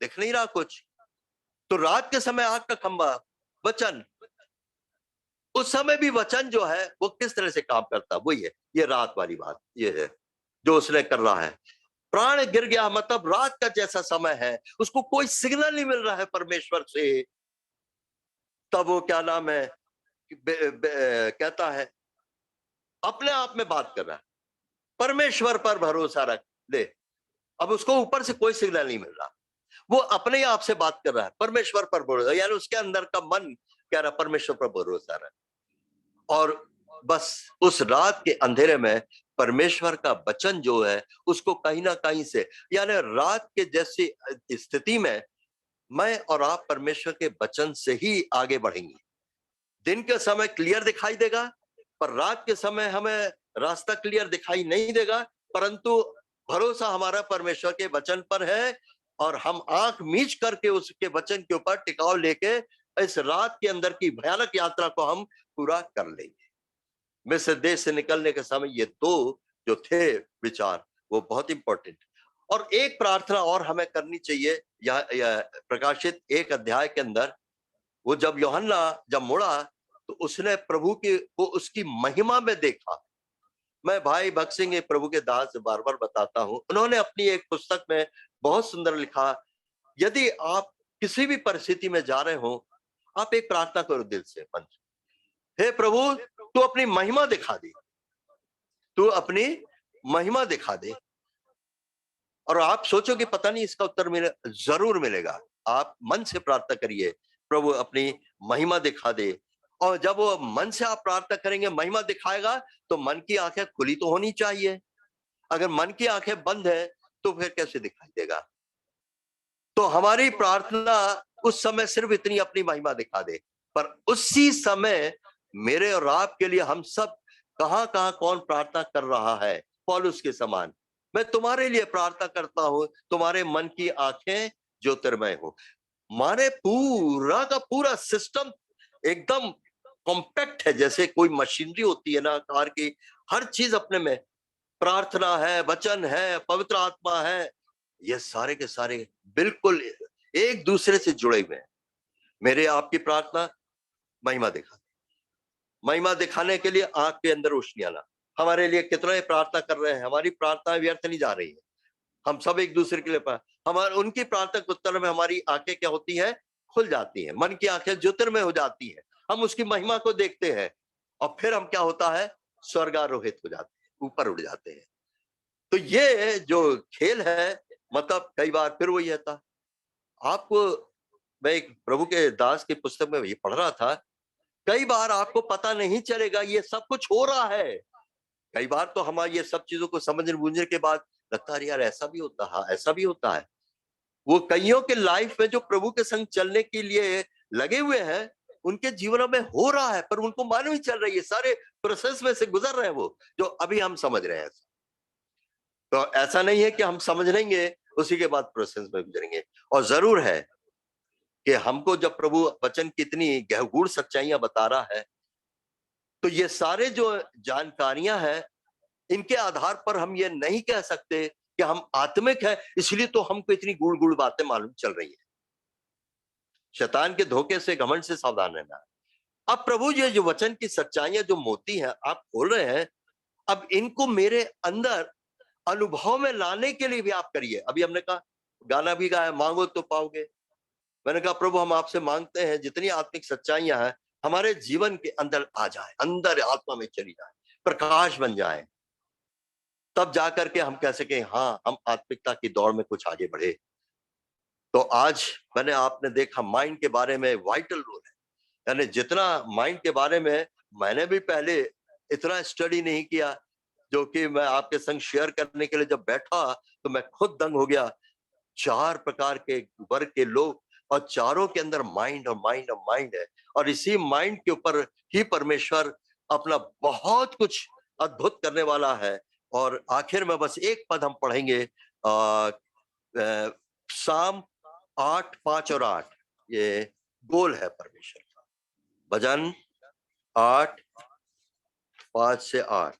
दिख नहीं रहा कुछ। तो रात के समय आग का खंभा वचन, उस समय भी वचन जो है वो किस तरह से काम करता, वही है ये रात वाली बात, ये है जो उसने कर रहा है। प्राण गिर गया, मतलब रात का जैसा समय है, उसको कोई सिग्नल नहीं मिल रहा है परमेश्वर से। तब वो क्या नाम है कहता है, अपने आप में बात कर रहा है, परमेश्वर पर भरोसा रख ले। अब उसको ऊपर से कोई सिग्नल नहीं मिल रहा, वो अपने आप से बात कर रहा है, परमेश्वर पर भरोसा, यानी उसके अंदर का मन कह रहा परमेश्वर पर भरोसा रख। और बस उस रात के अंधेरे में परमेश्वर का वचन जो है उसको कहीं ना कहीं से, यानी रात के जैसी स्थिति में मैं और आप परमेश्वर के वचन से ही आगे बढ़ेंगे। दिन के समय क्लियर दिखाई देगा, पर रात के समय हमें रास्ता क्लियर दिखाई नहीं देगा, परंतु भरोसा हमारा परमेश्वर के वचन पर है और हम आंख मीच करके उसके वचन के ऊपर टिकाव लेके इस रात के अंदर की भयानक यात्रा को हम पूरा कर लेंगे। मिस्र देश से निकलने के समय ये दो जो थे विचार वो बहुत इंपॉर्टेंट। और एक प्रार्थना और हमें करनी चाहिए, या प्रकाशित 1 अध्याय के अंदर, वो जब यूहन्ना जब मुड़ा तो उसने प्रभु की वो उसकी महिमा में देखा। मैं भाई भक्त सिंह एक प्रभु के दास बार बार बताता हूं, उन्होंने अपनी एक पुस्तक में बहुत सुंदर लिखा, यदि आप किसी भी परिस्थिति में जा रहे हो, आप एक प्रार्थना करो दिल से, मन से, हे प्रभु तू अपनी महिमा दिखा दे, तू अपनी महिमा दिखा दे। और आप सोचो कि पता नहीं इसका उत्तर मिले, जरूर मिलेगा। आप मन से प्रार्थना करिए, प्रभु अपनी महिमा दिखा दे। और जब वो मन से आप प्रार्थना करेंगे, महिमा दिखाएगा, तो मन की आंखें खुली तो होनी चाहिए। अगर मन की आंखें बंद है तो फिर कैसे दिखाई देगा? तो हमारी प्रार्थना उस समय सिर्फ इतनी, अपनी महिमा दिखा दे। पर उसी समय मेरे और आपके लिए हम सब कहां कहां कौन प्रार्थना कर रहा है, पौलुस के समान, मैं तुम्हारे लिए प्रार्थना करता हूं, तुम्हारे मन की आंखें ज्योतिर्मय हो। माने पूरा का पूरा सिस्टम एकदम कॉम्पैक्ट है, जैसे कोई मशीनरी होती है ना कार की, हर चीज अपने में, प्रार्थना है, वचन है, पवित्र आत्मा है, ये सारे के सारे बिल्कुल एक दूसरे से जुड़े हुए हैं। मेरे आपकी प्रार्थना महिमा दिखा, महिमा दिखाने के लिए आंख के अंदर रोशनी आना। हमारे लिए कितने प्रार्थना कर रहे हैं, हमारी प्रार्थना व्यर्थ नहीं जा रही है, हम सब एक दूसरे के लिए हमारे उनकी प्रार्थना के उत्तर में हमारी आंखें क्या होती है, खुल जाती हैं, मन की आंखें ज्योतिर्मय हो जाती हैं, हम उसकी महिमा को देखते हैं और फिर हम क्या होता है, स्वर्गारोहित हो जाते हैं, ऊपर उड़ जाते हैं। तो ये जो खेल है, मतलब कई बार फिर वही था आपको, मैं एक प्रभु के दास की पुस्तक में ये पढ़ रहा था, कई बार आपको पता नहीं चलेगा ये सब कुछ हो रहा है। कई बार तो हमारे ये सब चीजों को समझने बूझने के बाद लगता है यार ऐसा भी होता है, ऐसा भी होता है। वो कईयों के लाइफ में जो प्रभु के संग चलने के लिए लगे हुए हैं, उनके जीवनों में हो रहा है, पर उनको मालूम ही चल रही है, सारे प्रोसेस में से गुजर रहे हैं वो, जो अभी हम समझ रहे हैं। तो ऐसा नहीं है कि हम समझ लेंगे उसी के बाद प्रोसेस में गुजरेंगे। और जरूर है कि हमको जब प्रभु वचन की इतनी गहगूढ़ सच्चाइयां बता रहा है, तो ये सारे जो जानकारियां हैं, इनके आधार पर हम ये नहीं कह सकते कि हम आत्मिक हैं, इसलिए तो हमको इतनी गुड़ गुड़ बातें मालूम चल रही है। शैतान के धोखे से, घमंड से सावधान रहना है। अब प्रभु ये जो वचन की सच्चाइयां जो मोती हैं आप खोल रहे हैं, अब इनको मेरे अंदर अनुभव में लाने के लिए भी आप करिए। अभी हमने कहा, गाना भी गाया, मांगो तो पाओगे। मैंने कहा प्रभु हम आपसे मांगते हैं जितनी आत्मिक सच्चाइयां हैं हमारे जीवन के अंदर आ जाए, अंदर आत्मा में चली जाए, प्रकाश बन जाए, तब जाकर के हम कह सके हाँ हम आत्मिकता की दौड़ में कुछ आगे बढ़े। तो आज मैंने आपने देखा माइंड के बारे में वाइटल रोल है, यानी जितना माइंड के बारे में मैंने भी पहले इतना स्टडी नहीं किया, जो कि मैं आपके संग शेयर करने के लिए जब बैठा तो मैं खुद दंग हो गया। 4 प्रकार के वर्ग के लोग और चारों के अंदर माइंड और माइंड और माइंड है, और इसी माइंड के ऊपर ही परमेश्वर अपना बहुत कुछ अद्भुत करने वाला है। और आखिर में बस एक पद हम पढ़ेंगे, साम 8, 5 और 8, ये गोल है परमेश्वर का। भजन 8, 5 से 8।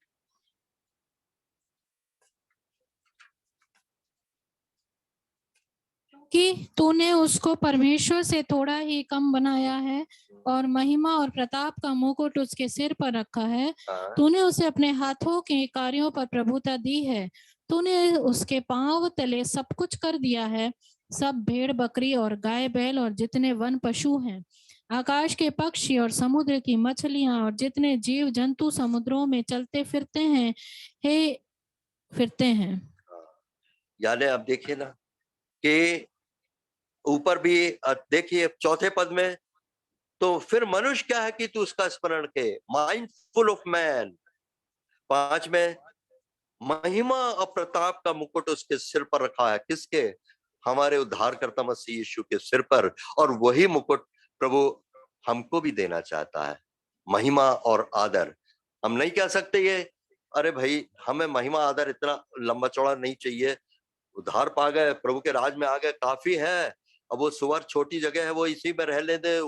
कि तूने उसको परमेश्वर से थोड़ा ही कम बनाया है और महिमा और प्रताप का मुकुट उसके सिर पर रखा है। तूने उसे अपने हाथों के कार्यों पर प्रभुता दी है। तूने उसके पांव तले सब कुछ कर दिया है, सब भेड़ बकरी और गाय बैल और जितने वन पशु हैं, आकाश के पक्षी और समुद्र की मछलियां और जितने जीव जंतु समुद्रों में चलते फिरते हैं। यानी अब देखिए ना कि ऊपर भी देखिए चौथे पद में, तो फिर मनुष्य क्या है कि तू उसका स्मरण के, माइंडफुल ऑफ मैन। 5 में, महिमा और प्रताप का मुकुट उसके सिर पर रखा है, किसके? हमारे उद्धारकर्ता मसीह यीशु के सिर पर। और वही मुकुट प्रभु हमको भी देना चाहता है, महिमा और आदर। हम नहीं कह सकते ये, अरे भाई हमें महिमा आदर इतना लंबा चौड़ा नहीं चाहिए, उद्धार पा गए, प्रभु के राज में आ गए, काफी है। अब वो सुअर छोटी जगह है, वो इसी में रह ले दे।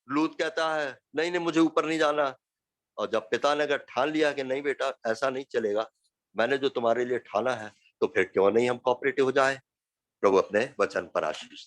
लूत कहता है नहीं नहीं मुझे ऊपर नहीं जाना। और जब पिता ने अगर ठान लिया कि नहीं बेटा ऐसा नहीं चलेगा, मैंने जो तुम्हारे लिए ठाना है, तो फिर क्यों नहीं हम कोऑपरेटिव हो जाए। प्रभु अपने वचन पर आशीष